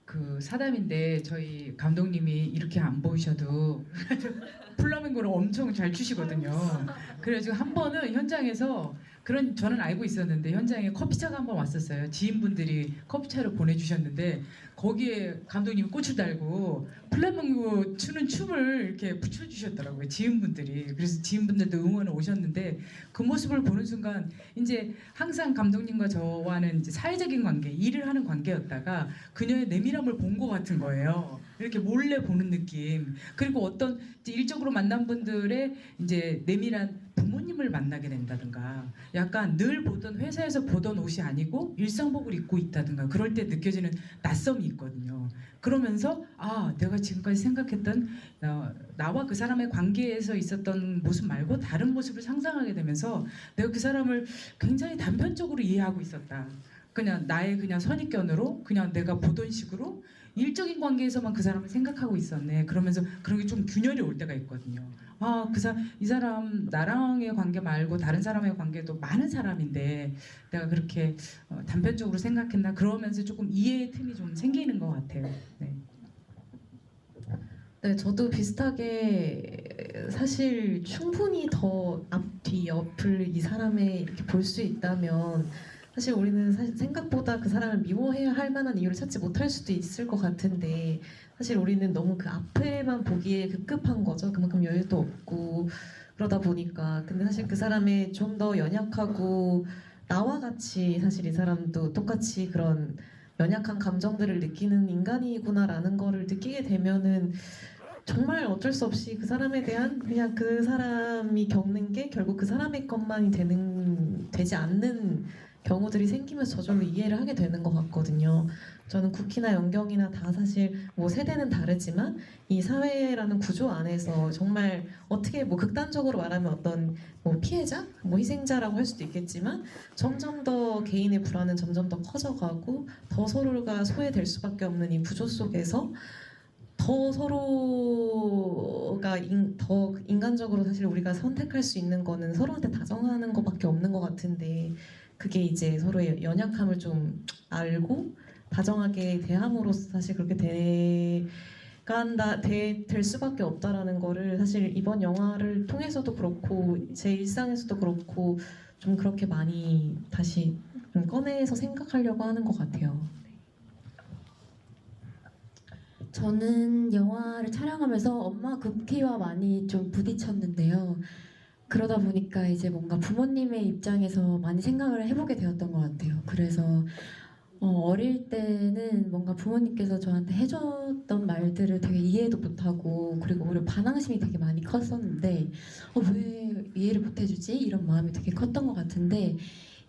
그 사담인데 저희 감독님이 이렇게 안 보이셔도 플라멩코를 엄청 잘 추시거든요. 그래가지고 한 번은 현장에서 저는 알고 있었는데 현장에 커피차가 한 번 왔었어요. 지인분들이 커피차를 보내주셨는데 거기에 감독님이 꽃을 달고 플라멩코 추는 춤을 이렇게 붙여주셨더라고요. 지인분들이. 그래서 지인분들도 응원을 오셨는데 그 모습을 보는 순간 이제 항상 감독님과 저와는 이제 사회적인 관계, 일을 하는 관계였다가 그녀의 내밀함을 본 것 같은 거예요. 이렇게 몰래 보는 느낌. 그리고 어떤 이제 일적으로 만난 분들의 이제 내밀한 부모님을 만나게 된다든가, 약간 늘 보던 회사에서 보던 옷이 아니고 일상복을 입고 있다든가 그럴 때 느껴지는 낯섦이 있거든요. 그러면서 내가 지금까지 생각했던 나와 그 사람의 관계에서 있었던 모습 말고 다른 모습을 상상하게 되면서 내가 그 사람을 굉장히 단편적으로 이해하고 있었다. 그냥 나의 그냥 선입견으로 그냥 내가 보던 식으로 일적인 관계에서만 그 사람을 생각하고 있었네. 그러면서 그런 게 좀 균열이 올 때가 있거든요. 이 사람 나랑의 관계 말고 다른 사람의 관계도 많은 사람인데 내가 그렇게 단편적으로 생각했나, 그러면서 조금 이해의 틈이 좀 생기는 것 같아요. 네. 네, 저도 비슷하게 사실 충분히 더 앞뒤 옆을 이 사람의 이렇게 볼 수 있다면 사실 우리는 사실 생각보다 그 사람을 미워해야 할 만한 이유를 찾지 못할 수도 있을 것 같은데, 사실 우리는 너무 그 앞에만 보기에 급급한 거죠. 그만큼 여유도 없고 그러다 보니까. 근데 사실 그 사람의 좀 더 연약하고 나와 같이 사실 이 사람도 똑같이 그런 연약한 감정들을 느끼는 인간이구나라는 거를 느끼게 되면은 정말 어쩔 수 없이 그 사람에 대한 그냥 그 사람이 겪는 게 결국 그 사람의 것만이 되지 않는 경우들이 생기면서 저절로 이해를 하게 되는 것 같거든요. 저는 국희나 연경이나 다 사실 뭐 세대는 다르지만 이 사회라는 구조 안에서 정말 어떻게 뭐 극단적으로 말하면 어떤 뭐 피해자, 뭐 희생자라고 할 수도 있겠지만 점점 더 개인의 불안은 점점 더 커져가고 더 서로가 소외될 수밖에 없는 이 구조 속에서 더 서로가 더 인간적으로 사실 우리가 선택할 수 있는 거는 서로한테 다정하는 것밖에 없는 것 같은데 그게 이제 서로의 연약함을 좀 알고 다정하게 대함으로써 사실 그렇게 될 수밖에 없다라는 거를 사실 이번 영화를 통해서도 그렇고 제 일상에서도 그렇고 좀 그렇게 많이 다시 좀 꺼내서 생각하려고 하는 것 같아요. 저는 영화를 촬영하면서 엄마 국희와 많이 좀 부딪혔는데요. 그러다 보니까 이제 뭔가 부모님의 입장에서 많이 생각을 해보게 되었던 것 같아요. 그래서 어릴 때는 뭔가 부모님께서 저한테 해줬던 말들을 되게 이해도 못하고 그리고 오히려 반항심이 되게 많이 컸었는데 왜 이해를 못해주지? 이런 마음이 되게 컸던 것 같은데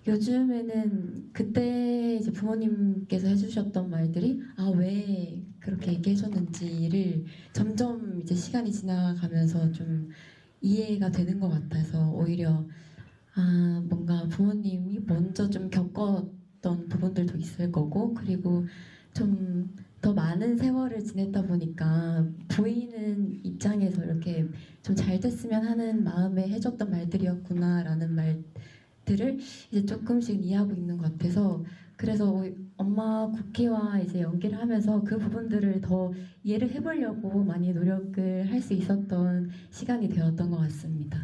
요즘에는 그때 이제 부모님께서 해주셨던 말들이 왜 그렇게 얘기해줬는지를 점점 이제 시간이 지나가면서 좀 이해가 되는 것 같아서 오히려 뭔가 부모님이 먼저 좀 겪었던 부분들도 있을 거고 그리고 좀 더 많은 세월을 지냈다 보니까 보이는 입장에서 이렇게 좀 잘 됐으면 하는 마음에 해줬던 말들이었구나라는 말들을 이제 조금씩 이해하고 있는 것 같아서 그래서 엄마 국희와 이제 연기를 하면서 그 부분들을 더 이해를 해보려고 많이 노력을 할 수 있었던 시간이 되었던 것 같습니다.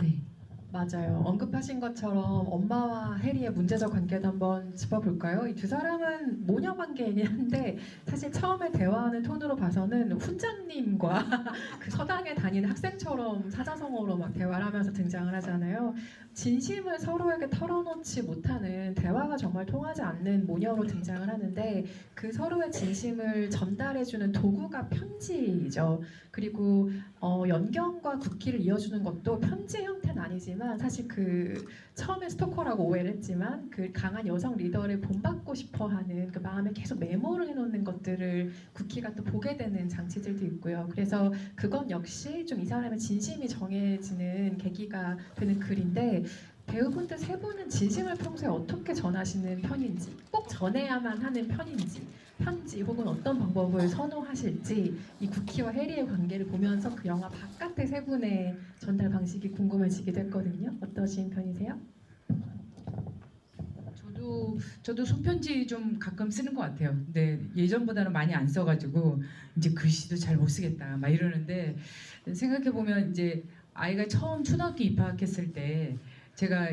네. 맞아요. 언급하신 것처럼 엄마와 해리의 문제적 관계도 한번 짚어볼까요? 이 두 사람은 모녀 관계이긴 한데 사실 처음에 대화하는 톤으로 봐서는 훈장님과 그 서당에 다니는 학생처럼 사자성어로 막 대화를 하면서 등장을 하잖아요. 진심을 서로에게 털어놓지 못하는 대화가 정말 통하지 않는 모녀로 등장을 하는데 그 서로의 진심을 전달해주는 도구가 편지죠. 그리고 연경과 국희를 이어주는 것도 편지 형태는 아니지만 사실 그 처음에 스토커라고 오해를 했지만 그 강한 여성 리더를 본받고 싶어하는 그 마음에 계속 메모를 해놓는 것들을 국희가 또 보게 되는 장치들도 있고요. 그래서 그건 역시 좀 이 사람의 진심이 정해지는 계기가 되는 글인데 배우분들 세 분은 진심을 평소에 어떻게 전하시는 편인지 꼭 전해야만 하는 편인지 편지 혹은 어떤 방법을 선호하실지 이 국희와 해리의 관계를 보면서 그 영화 바깥의 세 분의 전달 방식이 궁금해지기도 했거든요. 어떠신 편이세요? 저도 손편지 좀 가끔 쓰는 것 같아요. 근데 예전보다는 많이 안 써가지고 이제 글씨도 잘 못 쓰겠다 막 이러는데 생각해 보면 이제 아이가 처음 초등학교 입학했을 때 제가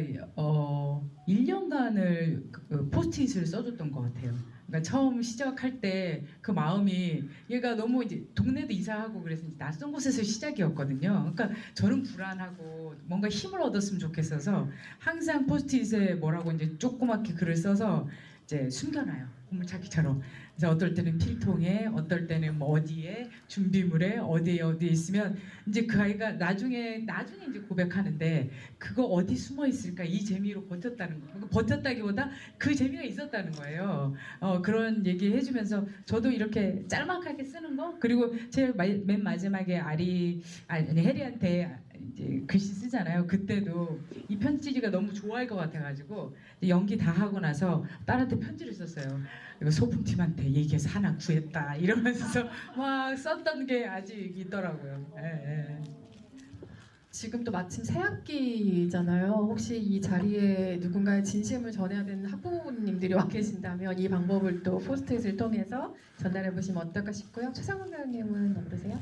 1년간을 포스트잇을 써줬던 것 같아요. 그러니까 처음 시작할 때 그 마음이 얘가 너무 이제 동네도 이사하고 그래서 이제 낯선 곳에서 시작이었거든요. 그러니까 저는 불안하고 뭔가 힘을 얻었으면 좋겠어서 항상 포스트잇에 뭐라고 이제 조그맣게 글을 써서 이제 숨겨놔요. 보물찾기처럼. 그래서 어떨 때는 필통에, 어떨 때는 뭐 어디에, 준비물에, 어디에 있으면 이제 그 아이가 나중에 이제 고백하는데 그거 어디 숨어 있을까 이 재미로 버텼다는 거. 버텼다기보다 그 재미가 있었다는 거예요. 그런 얘기 해주면서 저도 이렇게 짤막하게 쓰는 거 그리고 제일 맨 마지막에 해리한테 이제 글씨 쓰잖아요. 그때도 이 편지가 너무 좋아할 것 같아가지고 연기 다 하고 나서 딸한테 편지를 썼어요. 이거 소품팀한테 얘기해서 하나 구했다 이러면서 막 썼던 게 아직 있더라고요. 예. 지금 또 마침 새 학기잖아요. 혹시 이 자리에 누군가의 진심을 전해야 되는 학부모님들이 와 계신다면 이 방법을 또 포스트잇을 통해서 전달해 보시면 어떨까 싶고요. 최상훈 배우님은 어떠세요?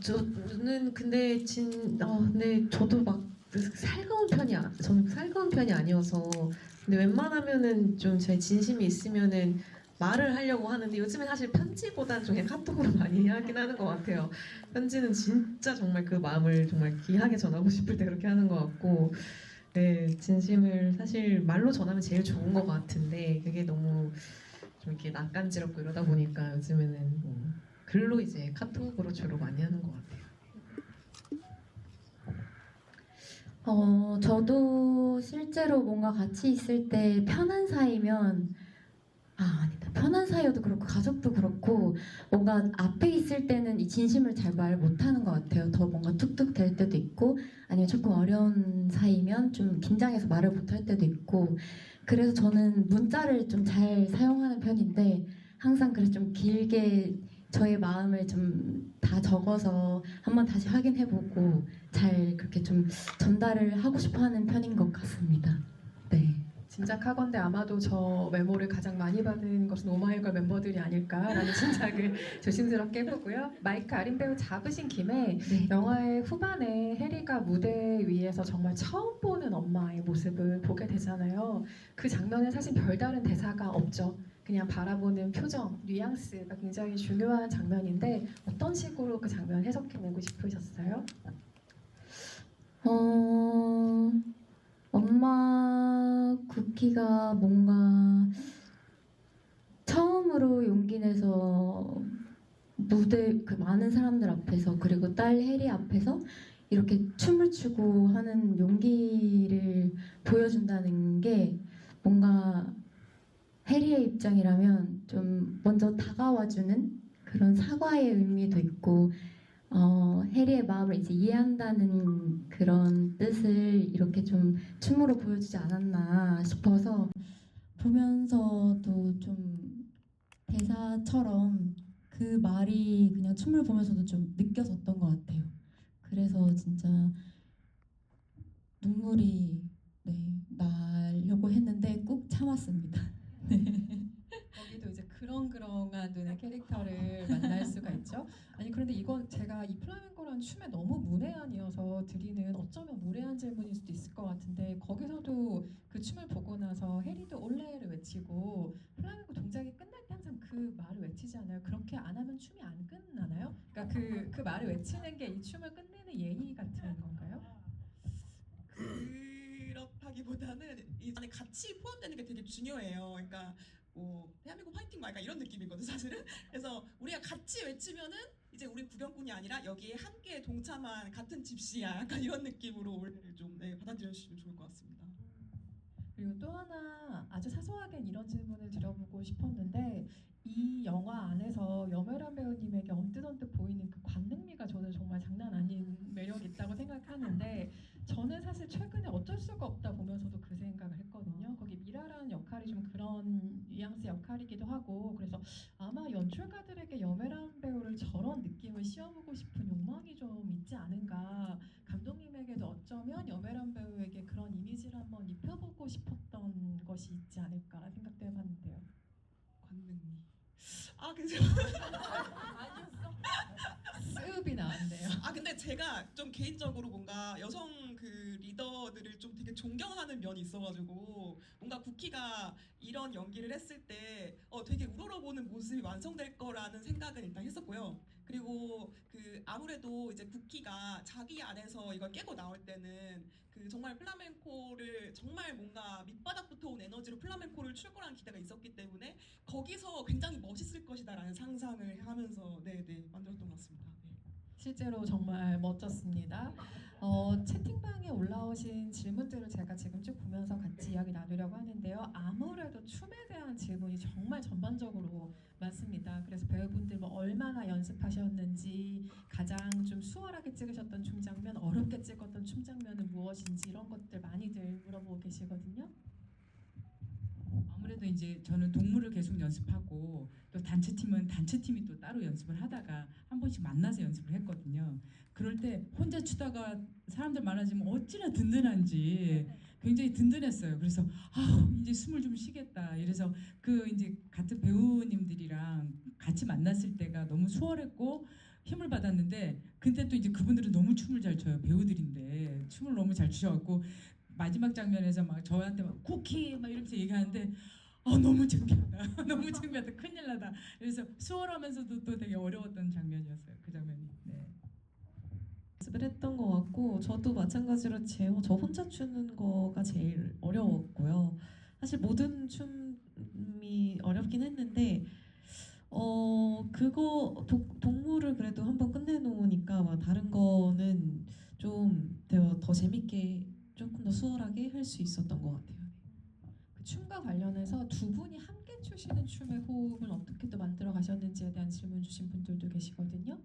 저는 근데 근데 저도 막 저는 살가운 편이 아니어서 근데 웬만하면은 좀 제 진심이 있으면은 말을 하려고 하는데 요즘엔 사실 편지보다는 좀 그냥 카톡으로 많이 하긴 하는 것 같아요. 편지는 진짜 정말 그 마음을 정말 귀하게 전하고 싶을 때 그렇게 하는 것 같고 네 진심을 사실 말로 전하면 제일 좋은 것 같은데 그게 너무 좀 이렇게 낯간지럽고 이러다 보니까 요즘에는 글로 이제 카톡으로 주로 많이 하는 것 같아요. 저도 실제로 뭔가 같이 있을 때 편한 사이면 아니다. 편한 사이여도 그렇고 가족도 그렇고 뭔가 앞에 있을 때는 이 진심을 잘 말 못하는 것 같아요. 더 뭔가 툭툭 될 때도 있고 아니면 조금 어려운 사이면 좀 긴장해서 말을 못할 때도 있고 그래서 저는 문자를 좀 잘 사용하는 편인데 항상 그래서 좀 길게 저의 마음을 좀 다 적어서 한번 다시 확인해보고 잘 그렇게 좀 전달을 하고 싶어하는 편인 것 같습니다. 네. 짐작하건대 아마도 저 메모를 가장 많이 받은 것은 오마이걸 멤버들이 아닐까라는 짐작을 조심스럽게 해보고요. 마이크 아린 배우 잡으신 김에 네. 영화의 후반에 해리가 무대 위에서 정말 처음 보는 엄마의 모습을 보게 되잖아요. 그 장면에 사실 별다른 대사가 없죠. 그냥 바라보는 표정, 뉘앙스가 굉장히 중요한 장면인데 어떤 식으로 그 장면 해석해내고 싶으셨어요? 엄마 쿠키가 뭔가 처음으로 용기 내서 무대 그 많은 사람들 앞에서 그리고 딸 해리 앞에서 이렇게 춤을 추고 하는 용기를 보여준다는 게 뭔가 해리의 입장이라면 좀 먼저 다가와주는 그런 사과의 의미도 있고 해리의 마음을 이제 이해한다는 그런 뜻을 이렇게 좀 춤으로 보여주지 않았나 싶어서 보면서도 좀 대사처럼 그 말이 그냥 춤을 보면서도 좀 느껴졌던 것 같아요. 그래서 진짜 눈물이 나려고 했는데 꾹 참았습니다. 거기도 이제 그렁그렁한 눈의 캐릭터를 만날 수가 있죠. 아니 그런데 이건 제가 이 플라멩코라는 춤에 너무 문외한이어서 드리는 어쩌면 무례한 질문일 수도 있을 것 같은데 거기서도 그 춤을 보고 나서 해리도 올레를 외치고 플라멩코 동작이 끝날 때 항상 그 말을 외치지 않아요? 그렇게 안 하면 춤이 안 끝나나요? 그러니까 그 말을 외치는 게 이 춤을 끝내는 예의 같은 건가요? 그렇다기보다는 이 안에 같이 포함되는 게 되게 중요해요. 그러니까 뭐 대한민국 파이팅 막 약간 이런 느낌이거든 사실은. 그래서 우리가 같이 외치면은 이제 우리 구경꾼이 아니라 여기에 함께 동참한 같은 집시야. 약간 이런 느낌으로 원래를 좀 받아들여 주시면 좋을 것 같습니다. 그리고 또 하나 아주 사소하게 이런 질문을 드려보고 싶었는데 이 영화 안에서 염혜란 배우님에게 언뜻 보이는 그 관능미가 저는 정말 장난 아닌 매력이 있다고 생각하는데 저는 사실 최근에 어쩔 수가 없다 보면서도 그 생각을 했거든요. 거기 미라라는 역할이 좀 그런 뉘앙스 역할이기도 하고 그래서 아마 연출가들에게 염혜란 배우를 저런 느낌을 씌워보고 싶은 욕망이 좀 있지 않은가. 감독님에게도 어쩌면 염혜란 배우에게 그런 이미지를 한번 입혀보고 싶었던 것이 있지 않을까 생각도 해봤는데요. 관능미. 근데 아니었어? 습이 나왔네요. 근데 제가 좀 개인적으로 뭔가 여성 그 리더들을 좀 되게 존경하는 면이 있어가지고 뭔가 쿠키가 이런 연기를 했을 때 되게 우러러보는 모습이 완성될 거라는 생각은 일단 했었고요. 그리고 그 아무래도 이제 쿠키가 자기 안에서 이걸 깨고 나올 때는 그 정말 플라멩코를 정말 뭔가 밑바닥부터 온 에너지로 플라멩코를 출 거라는 기대가 있었기 때문에 거기서 굉장히 멋있을 것이다라는 상상을 하면서 만들었던 것 같습니다. 네. 실제로 정말 멋졌습니다. 채팅방에 올라오신 질문들을 제가 지금 쭉 보면서 같이 이야기 나누려고 하는데요. 아무래도 춤에 대한 질문이 정말 전반적으로 많습니다. 그래서 배우분들 뭐 얼마나 연습하셨는지, 가장 좀 수월하게 찍으셨던 춤 장면, 어렵게 찍었던 춤 장면은 무엇인지 이런 것들 많이들 물어보고 계시거든요. 아무래도 이제 저는 동물을 계속 연습하고 또 단체팀은 단체팀이 또 따로 연습을 하다가 한 번씩 만나서 연습을 했거든요. 그럴 때 혼자 추다가 사람들 많아지면 어찌나 든든한지 굉장히 든든했어요. 그래서 이제 숨을 좀 쉬겠다. 이래서 그 이제 같은 배우님들이랑 같이 만났을 때가 너무 수월했고 힘을 받았는데 근데 또 이제 그분들은 너무 춤을 잘 춰요. 배우들인데 춤을 너무 잘 추셔갖고 마지막 장면에서 막 저한테 막 쿠키 막 이러면서 얘기하는데 너무 창피하다. 너무 창피하다. 큰일 나다. 그래서 수월하면서도 또 되게 어려웠던 장면이었어요. 그 장면이. 네. 연습을 했던 것 같고 저도 마찬가지로 저 혼자 추는 거가 제일 어려웠고요. 사실 모든 춤이 어렵긴 했는데 그거 동물을 그래도 한번 끝내놓으니까 막 다른 거는 좀 더 재밌게 할 수 있었던 것 같아요. 그 춤과 관련해서 두 분이 함께 추시는 춤의 호흡을 어떻게 또 만들어 가셨는지에 대한 질문 주신 분들도 계시거든요.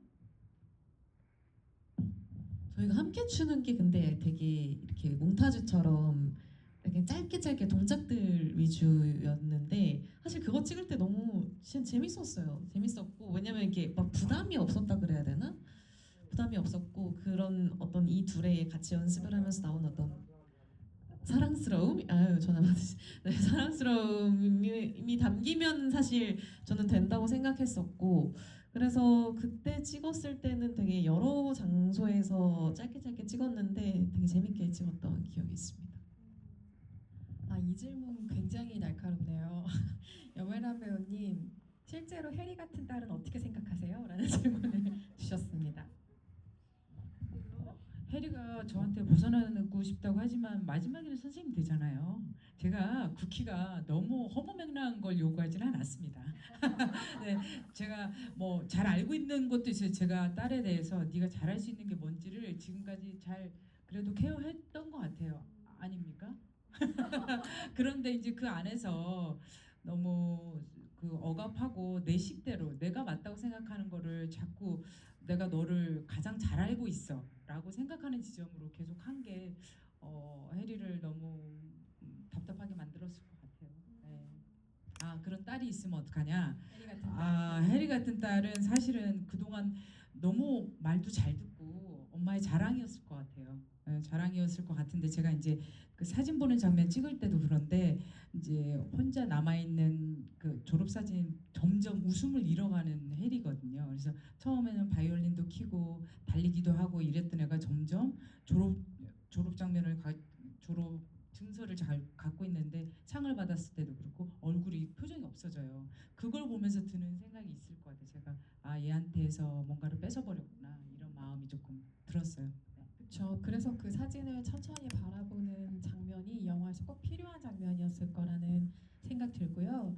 저희가 함께 추는 게 근데 되게 이렇게 몽타주처럼 이렇게 짧게 동작들 위주였는데 사실 그거 찍을 때 너무 진짜 재밌었어요. 재밌었고 왜냐면 이게 막 부담이 없었다 그래야 되나? 부담이 없었고 그런 어떤 이 둘의 같이 연습을 하면서 나온 어떤 사랑스러움? 아유 전화 받으시. 네, 사랑스러움이 담기면 사실 저는 된다고 생각했었고 그래서 그때 찍었을 때는 되게 여러 장소에서 짧게 찍었는데 되게 재밌게 찍었던 기억이 있습니다. 이 질문 굉장히 날카롭네요. 여메란 배우님, 실제로 해리 같은 딸은 어떻게 생각하세요? 라는 질문을 주셨습니다. 해리가 저한테 벗어나고 싶다고 하지만 마지막에는 선생님 되잖아요. 제가 쿠키가 너무 허무맹랑한 걸 요구하지는 않았습니다. 네, 제가 뭐 잘 알고 있는 것도 있어요. 제가 딸에 대해서 네가 잘할 수 있는 게 뭔지를 지금까지 잘 그래도 케어했던 것 같아요. 아닙니까? 그런데 이제 그 안에서 너무 그 억압하고 내 식대로 내가 맞다고 생각하는 거를 자꾸 내가 너를 가장 잘 알고 있어 라고 생각하는 지점으로 계속 한 게 해리를 너무 답답하게 만들었을 것 같아요. 네. 그런 딸이 있으면 어떡하냐. 해리 같은 딸. 해리 같은 딸은 사실은 그동안 너무 말도 잘 듣고 엄마의 자랑이었을 것 같아요. 네, 자랑이었을 것 같은데 제가 이제 그 사진 보는 장면 찍을 때도 그런데 이제 혼자 남아 있는 그 졸업 사진 점점 웃음을 잃어가는 해리거든요. 그래서 처음에는 바이올린도 키고 달리기도 하고 이랬던 애가 점점 졸업 장면을 졸업 증서를 잘 갖고 있는데 상을 받았을 때도 그렇고 얼굴이 표정이 없어져요. 그걸 보면서 드는 생각이 있을 것 같아요. 제가 얘한테서 뭔가를 뺏어버렸구나 이런 마음이 조금 들었어요. 그렇죠. 그래서 그 사진을 천천히 바라보는 장면이 이 영화에서 꼭 필요한 장면이었을 거라는 생각 들고요.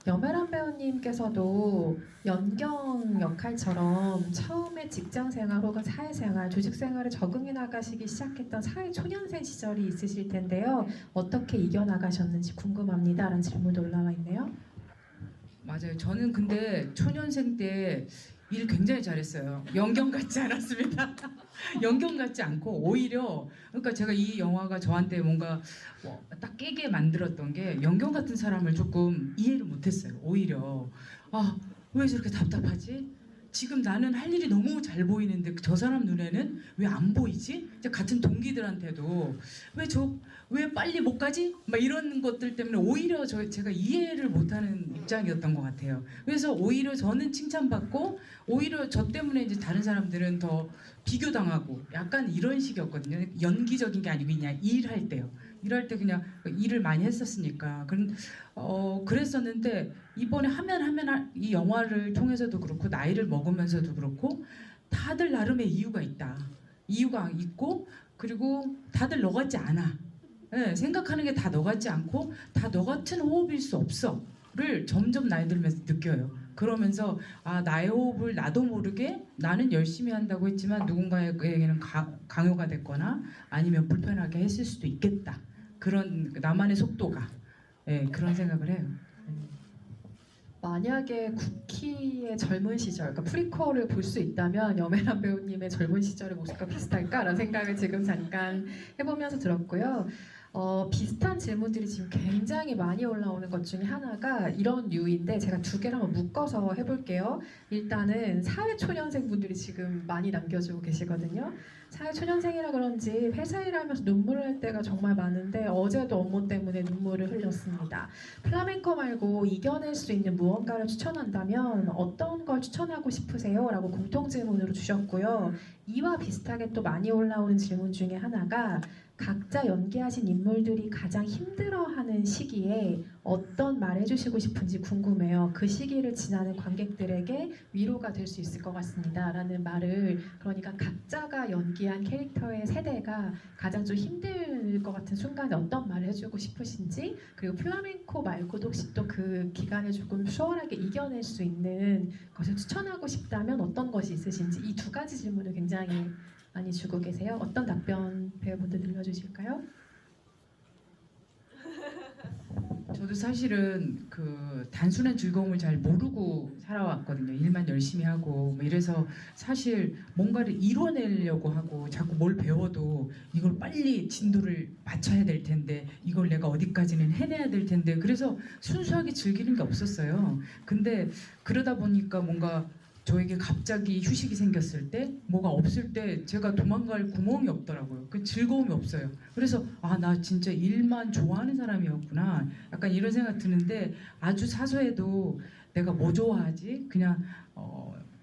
여메란 배우님께서도 연경 역할처럼 처음에 직장생활 혹은 사회생활, 조직생활에 적응해 나가시기 시작했던 사회초년생 시절이 있으실 텐데요. 어떻게 이겨나가셨는지 궁금합니다. 라는 질문도 올라와 있네요. 맞아요. 저는 근데 초년생 때 일 굉장히 잘했어요. 연경 같지 않았습니다. 연경 같지 않고 오히려 그러니까 제가 이 영화가 저한테 뭔가 딱 깨게 만들었던 게 연경 같은 사람을 조금 이해를 못했어요. 오히려 왜 저렇게 답답하지? 지금 나는 할 일이 너무 잘 보이는데 저 사람 눈에는 왜 안 보이지? 이제 같은 동기들한테도 왜 빨리 못 가지? 막 이런 것들 때문에 오히려 제가 이해를 못하는 입장이었던 것 같아요. 그래서 오히려 저는 칭찬받고 오히려 저 때문에 이제 다른 사람들은 더 비교당하고 약간 이런 식이었거든요. 연기적인 게 아니고 그냥 일할 때요. 일할 때 그냥 일을 많이 했었으니까 그랬었는데 이번에 하면 이 영화를 통해서도 그렇고 나이를 먹으면서도 그렇고 다들 나름의 이유가 있다. 이유가 있고 그리고 다들 너 같지 않아. 네, 생각하는 게 다 너 같지 않고 다 너 같은 호흡일 수 없어를 점점 나이 들면서 느껴요. 그러면서 나의 호흡을 나도 모르게 나는 열심히 한다고 했지만 누군가에게는 강요가 됐거나 아니면 불편하게 했을 수도 있겠다. 그런 나만의 속도가 그런 생각을 해요. 만약에 쿠키의 젊은 시절, 그러니까 프리퀄을 볼 수 있다면 여메란 배우님의 젊은 시절의 모습과 비슷할까라는 생각을 지금 잠깐 해보면서 들었고요. 비슷한 질문들이 지금 굉장히 많이 올라오는 것 중에 하나가 이런 류인데 제가 두 개를 한번 묶어서 해볼게요. 일단은 사회초년생 분들이 지금 많이 남겨주고 계시거든요. 사회초년생이라 그런지 회사 일하면서 눈물을 할 때가 정말 많은데 어제도 업무 때문에 눈물을 흘렸습니다. 플라멩코 말고 이겨낼 수 있는 무언가를 추천한다면 어떤 걸 추천하고 싶으세요? 라고 공통 질문으로 주셨고요. 이와 비슷하게 또 많이 올라오는 질문 중에 하나가 각자 연기하신 인물들이 가장 힘들어하는 시기에 어떤 말 해주시고 싶은지 궁금해요. 그 시기를 지나는 관객들에게 위로가 될 수 있을 것 같습니다. 라는 말을 그러니까 각자가 연기한 캐릭터의 세대가 가장 좀 힘들 것 같은 순간에 어떤 말을 해주고 싶으신지 그리고 플라멩코 말고도 혹시 또 그 기간을 조금 수월하게 이겨낼 수 있는 것을 추천하고 싶다면 어떤 것이 있으신지 이 두 가지 질문을 굉장히 많이 주고 계세요. 어떤 답변 배우분들 들려주실까요? 저도 사실은 그 단순한 즐거움을 잘 모르고 살아왔거든요. 일만 열심히 하고 뭐 이래서 사실 뭔가를 이뤄내려고 하고 자꾸 뭘 배워도 이걸 빨리 진도를 맞춰야 될 텐데 이걸 내가 어디까지는 해내야 될 텐데 그래서 순수하게 즐기는 게 없었어요. 근데 그러다 보니까 뭔가 저에게 갑자기 휴식이 생겼을 때 뭐가 없을 때 제가 도망갈 구멍이 없더라고요. 그 즐거움이 없어요. 그래서 아, 나 진짜 일만 좋아하는 사람이었구나. 약간 이런 생각 드는데 아주 사소해도 내가 뭐 좋아하지? 그냥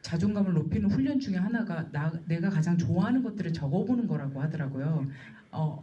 자존감을 높이는 훈련 중에 하나가 내가 가장 좋아하는 것들을 적어보는 거라고 하더라고요.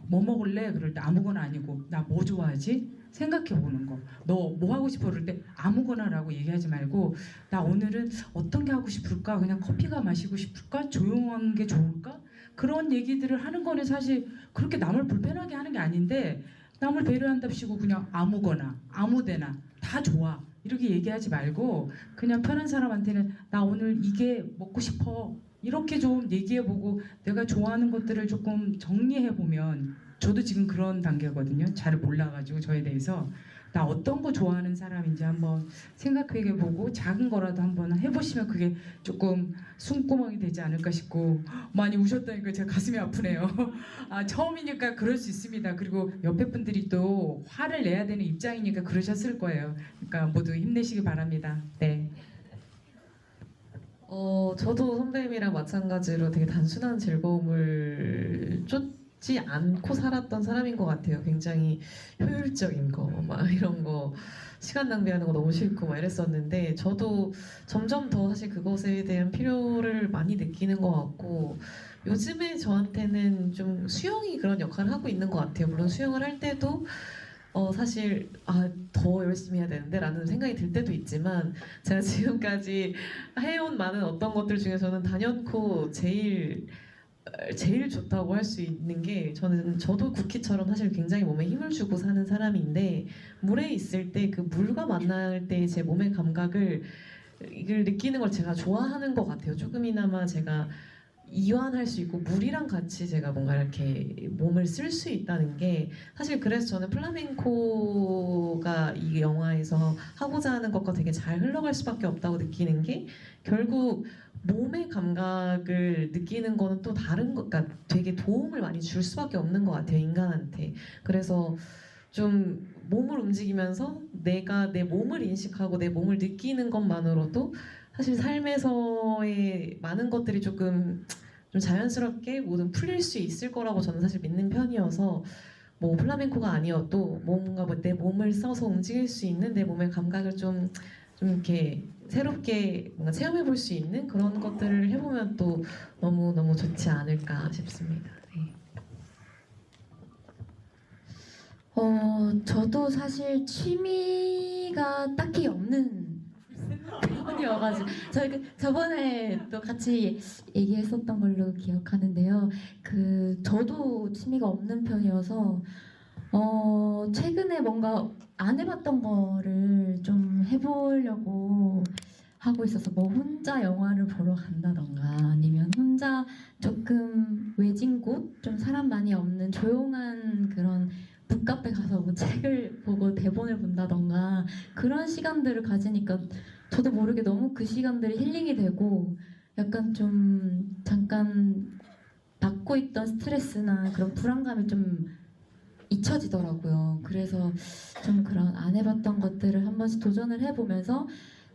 뭐 먹을래? 그럴 때 아무거나 아니고 나 뭐 좋아하지? 생각해 보는 거. 너 뭐 하고 싶어? 그럴 때 아무거나라고 얘기하지 말고 나 오늘은 어떤 게 하고 싶을까? 그냥 커피가 마시고 싶을까? 조용한 게 좋을까? 그런 얘기들을 하는 거는 사실 그렇게 남을 불편하게 하는 게 아닌데 남을 배려한답시고 그냥 아무거나 아무데나 다 좋아 이렇게 얘기하지 말고 그냥 편한 사람한테는 나 오늘 이게 먹고 싶어 이렇게 좀 얘기해보고 내가 좋아하는 것들을 조금 정리해보면 저도 지금 그런 단계거든요. 잘 몰라가지고 저에 대해서 나 어떤 거 좋아하는 사람인지 한번 생각해보고 작은 거라도 한번 해보시면 그게 조금 숨구멍이 되지 않을까 싶고 많이 우셨다니까 제가 가슴이 아프네요. 아, 처음이니까 그럴 수 있습니다. 그리고 옆에 분들이 또 화를 내야 되는 입장이니까 그러셨을 거예요. 그러니까 모두 힘내시기 바랍니다. 네. 저도 선배님이랑 마찬가지로 되게 단순한 즐거움을 쫓지 않고 살았던 사람인 것 같아요. 굉장히 효율적인 거, 막 이런 거, 시간 낭비하는 거 너무 싫고 막 이랬었는데, 저도 점점 더 사실 그것에 대한 필요를 많이 느끼는 것 같고, 요즘에 저한테는 좀 수영이 그런 역할을 하고 있는 것 같아요. 물론 수영을 할 때도 사실 더 열심히 해야 되는데 라는 생각이 들 때도 있지만 제가 지금까지 해온 많은 어떤 것들 중에서는 단연코 제일 좋다고 할 수 있는 게 저도 쿠키처럼 사실 굉장히 몸에 힘을 주고 사는 사람인데 물에 있을 때 그 물과 만날 때 제 몸의 감각을 이걸 느끼는 걸 제가 좋아하는 것 같아요. 조금이나마 제가 이완할 수 있고 물이랑 같이 제가 뭔가 이렇게 몸을 쓸 수 있다는 게 사실 그래서 저는 플라멩코가 이 영화에서 하고자 하는 것과 되게 잘 흘러갈 수밖에 없다고 느끼는 게 결국 몸의 감각을 느끼는 거는 또 다른 것, 그러니까 되게 도움을 많이 줄 수밖에 없는 것 같아요, 인간한테. 그래서 좀 몸을 움직이면서 내가 내 몸을 인식하고 내 몸을 느끼는 것만으로도 사실 삶에서의 많은 것들이 좀 자연스럽게 모든 풀릴 수 있을 거라고 저는 사실 믿는 편이어서 뭐 플라멩코가 아니어도 뭔가 내 몸을 써서 움직일 수 있는 내 몸의 감각을 좀 이렇게 새롭게 뭔가 체험해 볼 수 있는 그런 것들을 해보면 또 너무 좋지 않을까 싶습니다. 네. 저도 사실 취미가 딱히 없는 편이어가지고 저번에 또 같이 얘기했었던 걸로 기억하는데요. 저도 취미가 없는 편이어서 최근에 뭔가 안 해봤던 거를 좀 해보려고 하고 있어서 뭐 혼자 영화를 보러 간다던가 아니면 혼자 조금 외진 곳, 좀 사람 많이 없는 조용한 그런 북카페 가서 뭐 책을 보고 대본을 본다던가 그런 시간들을 가지니까 저도 모르게 너무 그 시간들이 힐링이 되고 약간 좀 잠깐 받고 있던 스트레스나 그런 불안감이 좀 잊혀지더라고요. 그래서 좀 그런 안 해봤던 것들을 한 번씩 도전을 해보면서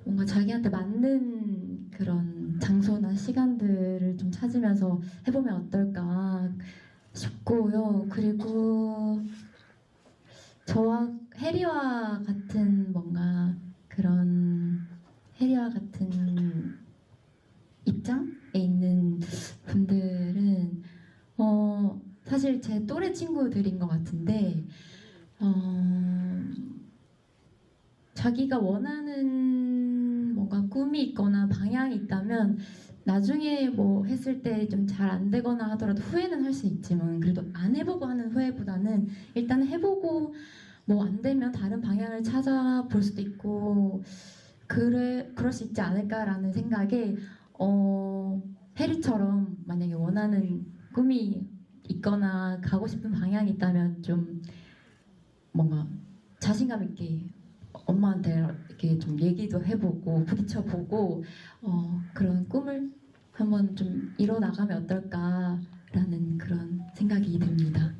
뭔가 자기한테 맞는 그런 장소나 시간들을 좀 찾으면서 해보면 어떨까 싶고요. 그리고 저와 해리와 같은 뭔가 그런 해리와 같은 입장에 있는 분들은 사실 제 또래 친구들인 것 같은데 자기가 원하는 뭔가 꿈이 있거나 방향이 있다면 나중에 뭐 했을 때 좀 잘 안 되거나 하더라도 후회는 할 수 있지만 그래도 안 해보고 하는 후회보다는 일단 해보고 뭐 안 되면 다른 방향을 찾아볼 수도 있고 그럴 수 있지 않을까라는 생각에 해리처럼 만약에 원하는 꿈이 있거나 가고 싶은 방향이 있다면 좀 뭔가 자신감 있게 엄마한테 이렇게 좀 얘기도 해보고 부딪혀보고 그런 꿈을 한번 좀 이뤄나가면 어떨까라는 그런 생각이 듭니다.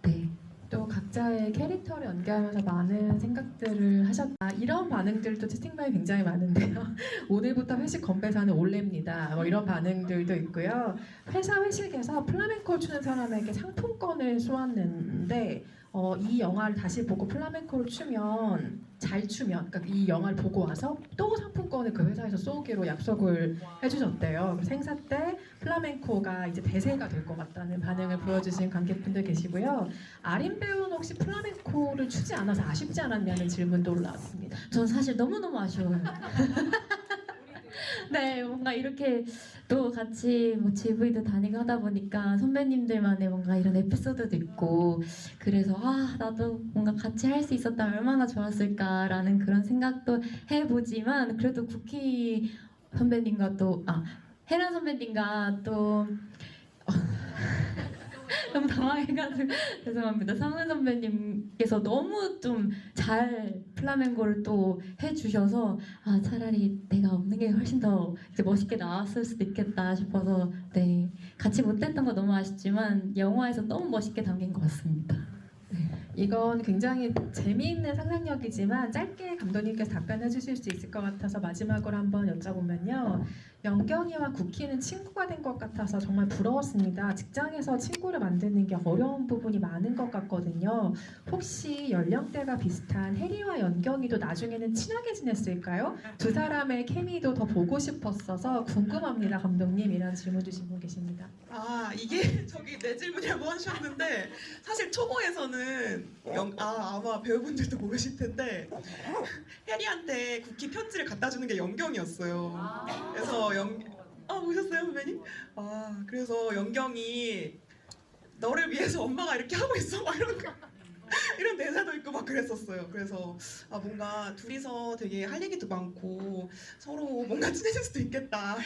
네. 또 각자의 캐릭터를 연기하면서 많은 생각들을 하셨다. 이런 반응들도 채팅방에 굉장히 많은데요. 오늘부터 회식 건배사는 올레입니다. 뭐 이런 반응들도 있고요. 회사 회식에서 플라멩코를 추는 사람에게 상품권을 쏘았는데 이 영화를 다시 보고 플라멩코를 추면 잘 추면 그러니까 이 영화를 보고 와서 또 상품권을 그 회사에서 쏘기로 약속을 해주셨대요. 행사 때 플라멩코가 이제 대세가 될 것 같다는 반응을 보여주신 관객분들 계시고요. 아린 배우는 혹시 플라멩코를 추지 않아서 아쉽지 않았냐는 질문도 올라왔습니다. 전 사실 너무너무 아쉬워요. 네, 뭔가 이렇게 또 같이 뭐 GV도 다니고 하다 보니까 선배님들만의 뭔가 이런 에피소드도 있고 그래서 나도 뭔가 같이 할 수 있었다면 얼마나 좋았을까라는 그런 생각도 해보지만 그래도 쿠키 선배님과 또 헤란 선배님과 또 너무 당황해가지고 죄송합니다. 상은 선배님께서 너무 좀 잘 플라멩코를 또 해주셔서 차라리 내가 없는 게 훨씬 더 이제 멋있게 나왔을 수도 있겠다 싶어서 네 같이 못했던 거 너무 아쉽지만 영화에서 너무 멋있게 담긴 것 같습니다. 이건 굉장히 재미있는 상상력이지만 짧게 감독님께서 답변해 주실 수 있을 것 같아서 마지막으로 한번 여쭤보면요. 영경이와 쿠키는 친구가 된 것 같아서 정말 부러웠습니다. 직장에서 친구를 만드는 게 어려운 부분이 많은 것 같거든요. 혹시 연령대가 비슷한 해리와 연경이도 나중에는 친하게 지냈을까요? 두 사람의 케미도 더 보고 싶었어서 궁금합니다, 감독님. 이런 질문 주신 분 계십니다. 이게 저기 내 질문이라고 하셨는데 사실 초보에서는 아마 배우분들도 모르실 텐데 해리한테 쿠키 편지를 갖다 주는 게 연경이었어요. 그래서 보셨어요, 선배님? 그래서 연경이 너를 위해서 엄마가 이렇게 하고 있어 막 이런 대사도 있고 막 그랬었어요. 그래서 뭔가 둘이서 되게 할 얘기도 많고 서로 뭔가 친해질 수도 있겠다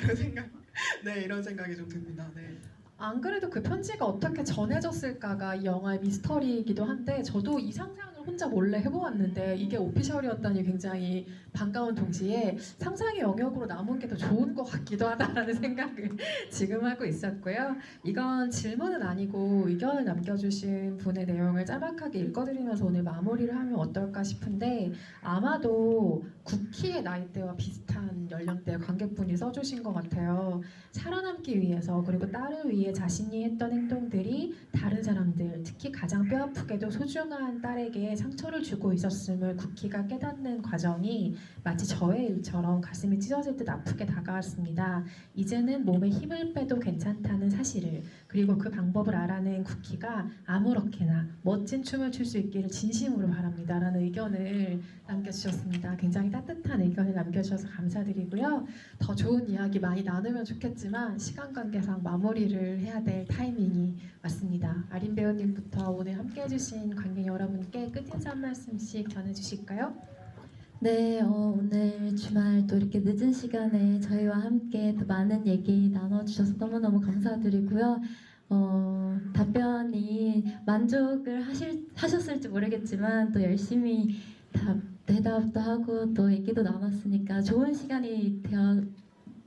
이런 생각이 좀 듭니다. 네. 안 그래도 그 편지가 어떻게 전해졌을까가 이 영화의 미스터리이기도 한데 저도 이 상상을 혼자 몰래 해보았는데 이게 오피셜이었다니 굉장히 반가운 동시에 상상의 영역으로 남은 게 더 좋은 것 같기도 하다라는 생각을 지금 하고 있었고요. 이건 질문은 아니고 의견을 남겨주신 분의 내용을 짤막하게 읽어드리면서 오늘 마무리를 하면 어떨까 싶은데 아마도 쿠키의 나이대와 비슷한 연령대 관객분이 써주신 것 같아요. 살아남기 위해서 그리고 딸을 위해 자신이 했던 행동들이 다른 사람들 특히 가장 뼈아프게도 소중한 딸에게 상처를 주고 있었음을 쿠키가 깨닫는 과정이 마치 저의 일처럼 가슴이 찢어질 듯 아프게 다가왔습니다. 이제는 몸에 힘을 빼도 괜찮다는 사실을 그리고 그 방법을 알아낸 쿠키가 아무렇게나 멋진 춤을 출 수 있기를 진심으로 바랍니다 라는 의견을 남겨주셨습니다. 굉장히 따뜻한 의견을 남겨주셔서 감사드리고요. 더 좋은 이야기 많이 나누면 좋겠지만 시간 관계상 마무리를 해야 될 타이밍이 왔습니다. 아린 배우님부터 오늘 함께 해주신 관객 여러분께 끝인사 한 말씀씩 전해주실까요? 네, 오늘 주말 또 이렇게 늦은 시간에 저희와 함께 또 많은 얘기 나눠주셔서 너무너무 감사드리고요. 답변이 만족을 하셨을지 모르겠지만 또 열심히 대답도 하고 또 얘기도 나눴으니까 좋은 시간이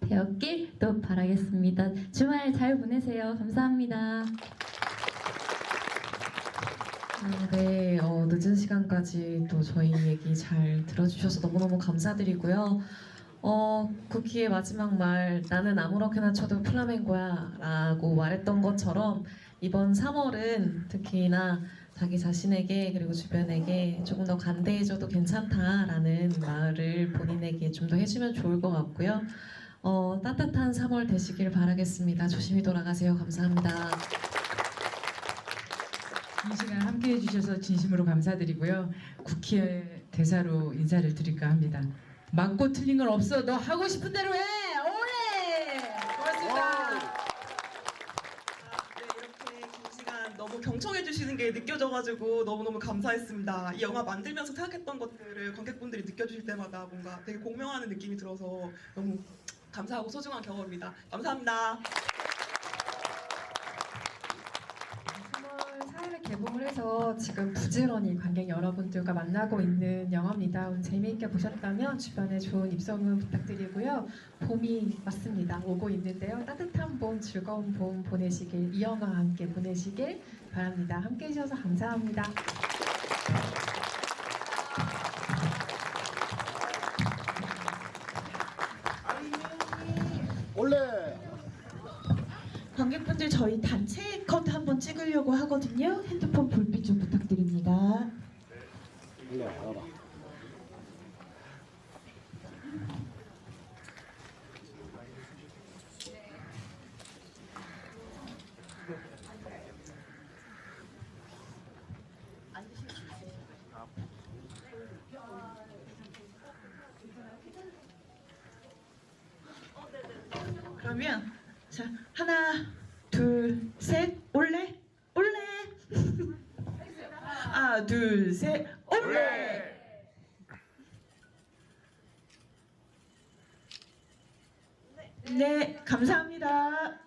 되었길 또 바라겠습니다. 주말 잘 보내세요. 감사합니다. 네, 늦은 시간까지 또 저희 얘기 잘 들어주셔서 너무너무 감사드리고요. 쿠키의 마지막 말, 나는 아무렇게나 쳐도 플라멩코야 라고 말했던 것처럼 이번 3월은 특히나 자기 자신에게 그리고 주변에게 조금 더 관대해져도 괜찮다라는 말을 본인에게 좀 더 해주면 좋을 것 같고요. 따뜻한 3월 되시길 바라겠습니다. 조심히 돌아가세요. 감사합니다. 이 시간 함께 해주셔서 진심으로 감사드리고요. 쿠키의 대사로 인사를 드릴까 합니다. 맞고 틀린 건 없어. 너 하고 싶은 대로 해. 오래. 고맙습니다. 네, 이렇게 긴 시간 너무 경청해 주시는 게 느껴져가지고 너무너무 감사했습니다. 이 영화 만들면서 생각했던 것들을 관객분들이 느껴주실 때마다 뭔가 되게 공명하는 느낌이 들어서 너무 감사하고 소중한 경험입니다. 감사합니다. 3월 4일에 개봉 개봉을 해서 지금 부지런히 관객 여러분들과 만나고 있는 영화입니다. 오늘 재미있게 보셨다면 주변에 좋은 입소문 부탁드리고요. 봄이 왔습니다. 오고 있는데요. 따뜻한 봄, 즐거운 봄 보내시길, 이 영화와 함께 보내시길 바랍니다. 함께 해주셔서 감사합니다. 원래 관객분들 저희 단체 컷 한번 찍으려고 하거든요. 핸드폰 불빛 좀 부탁드립니다. 원래 알아봐. 그러면 자 하나 둘 셋 올레 올레 하나 둘 셋 올레 네 감사합니다.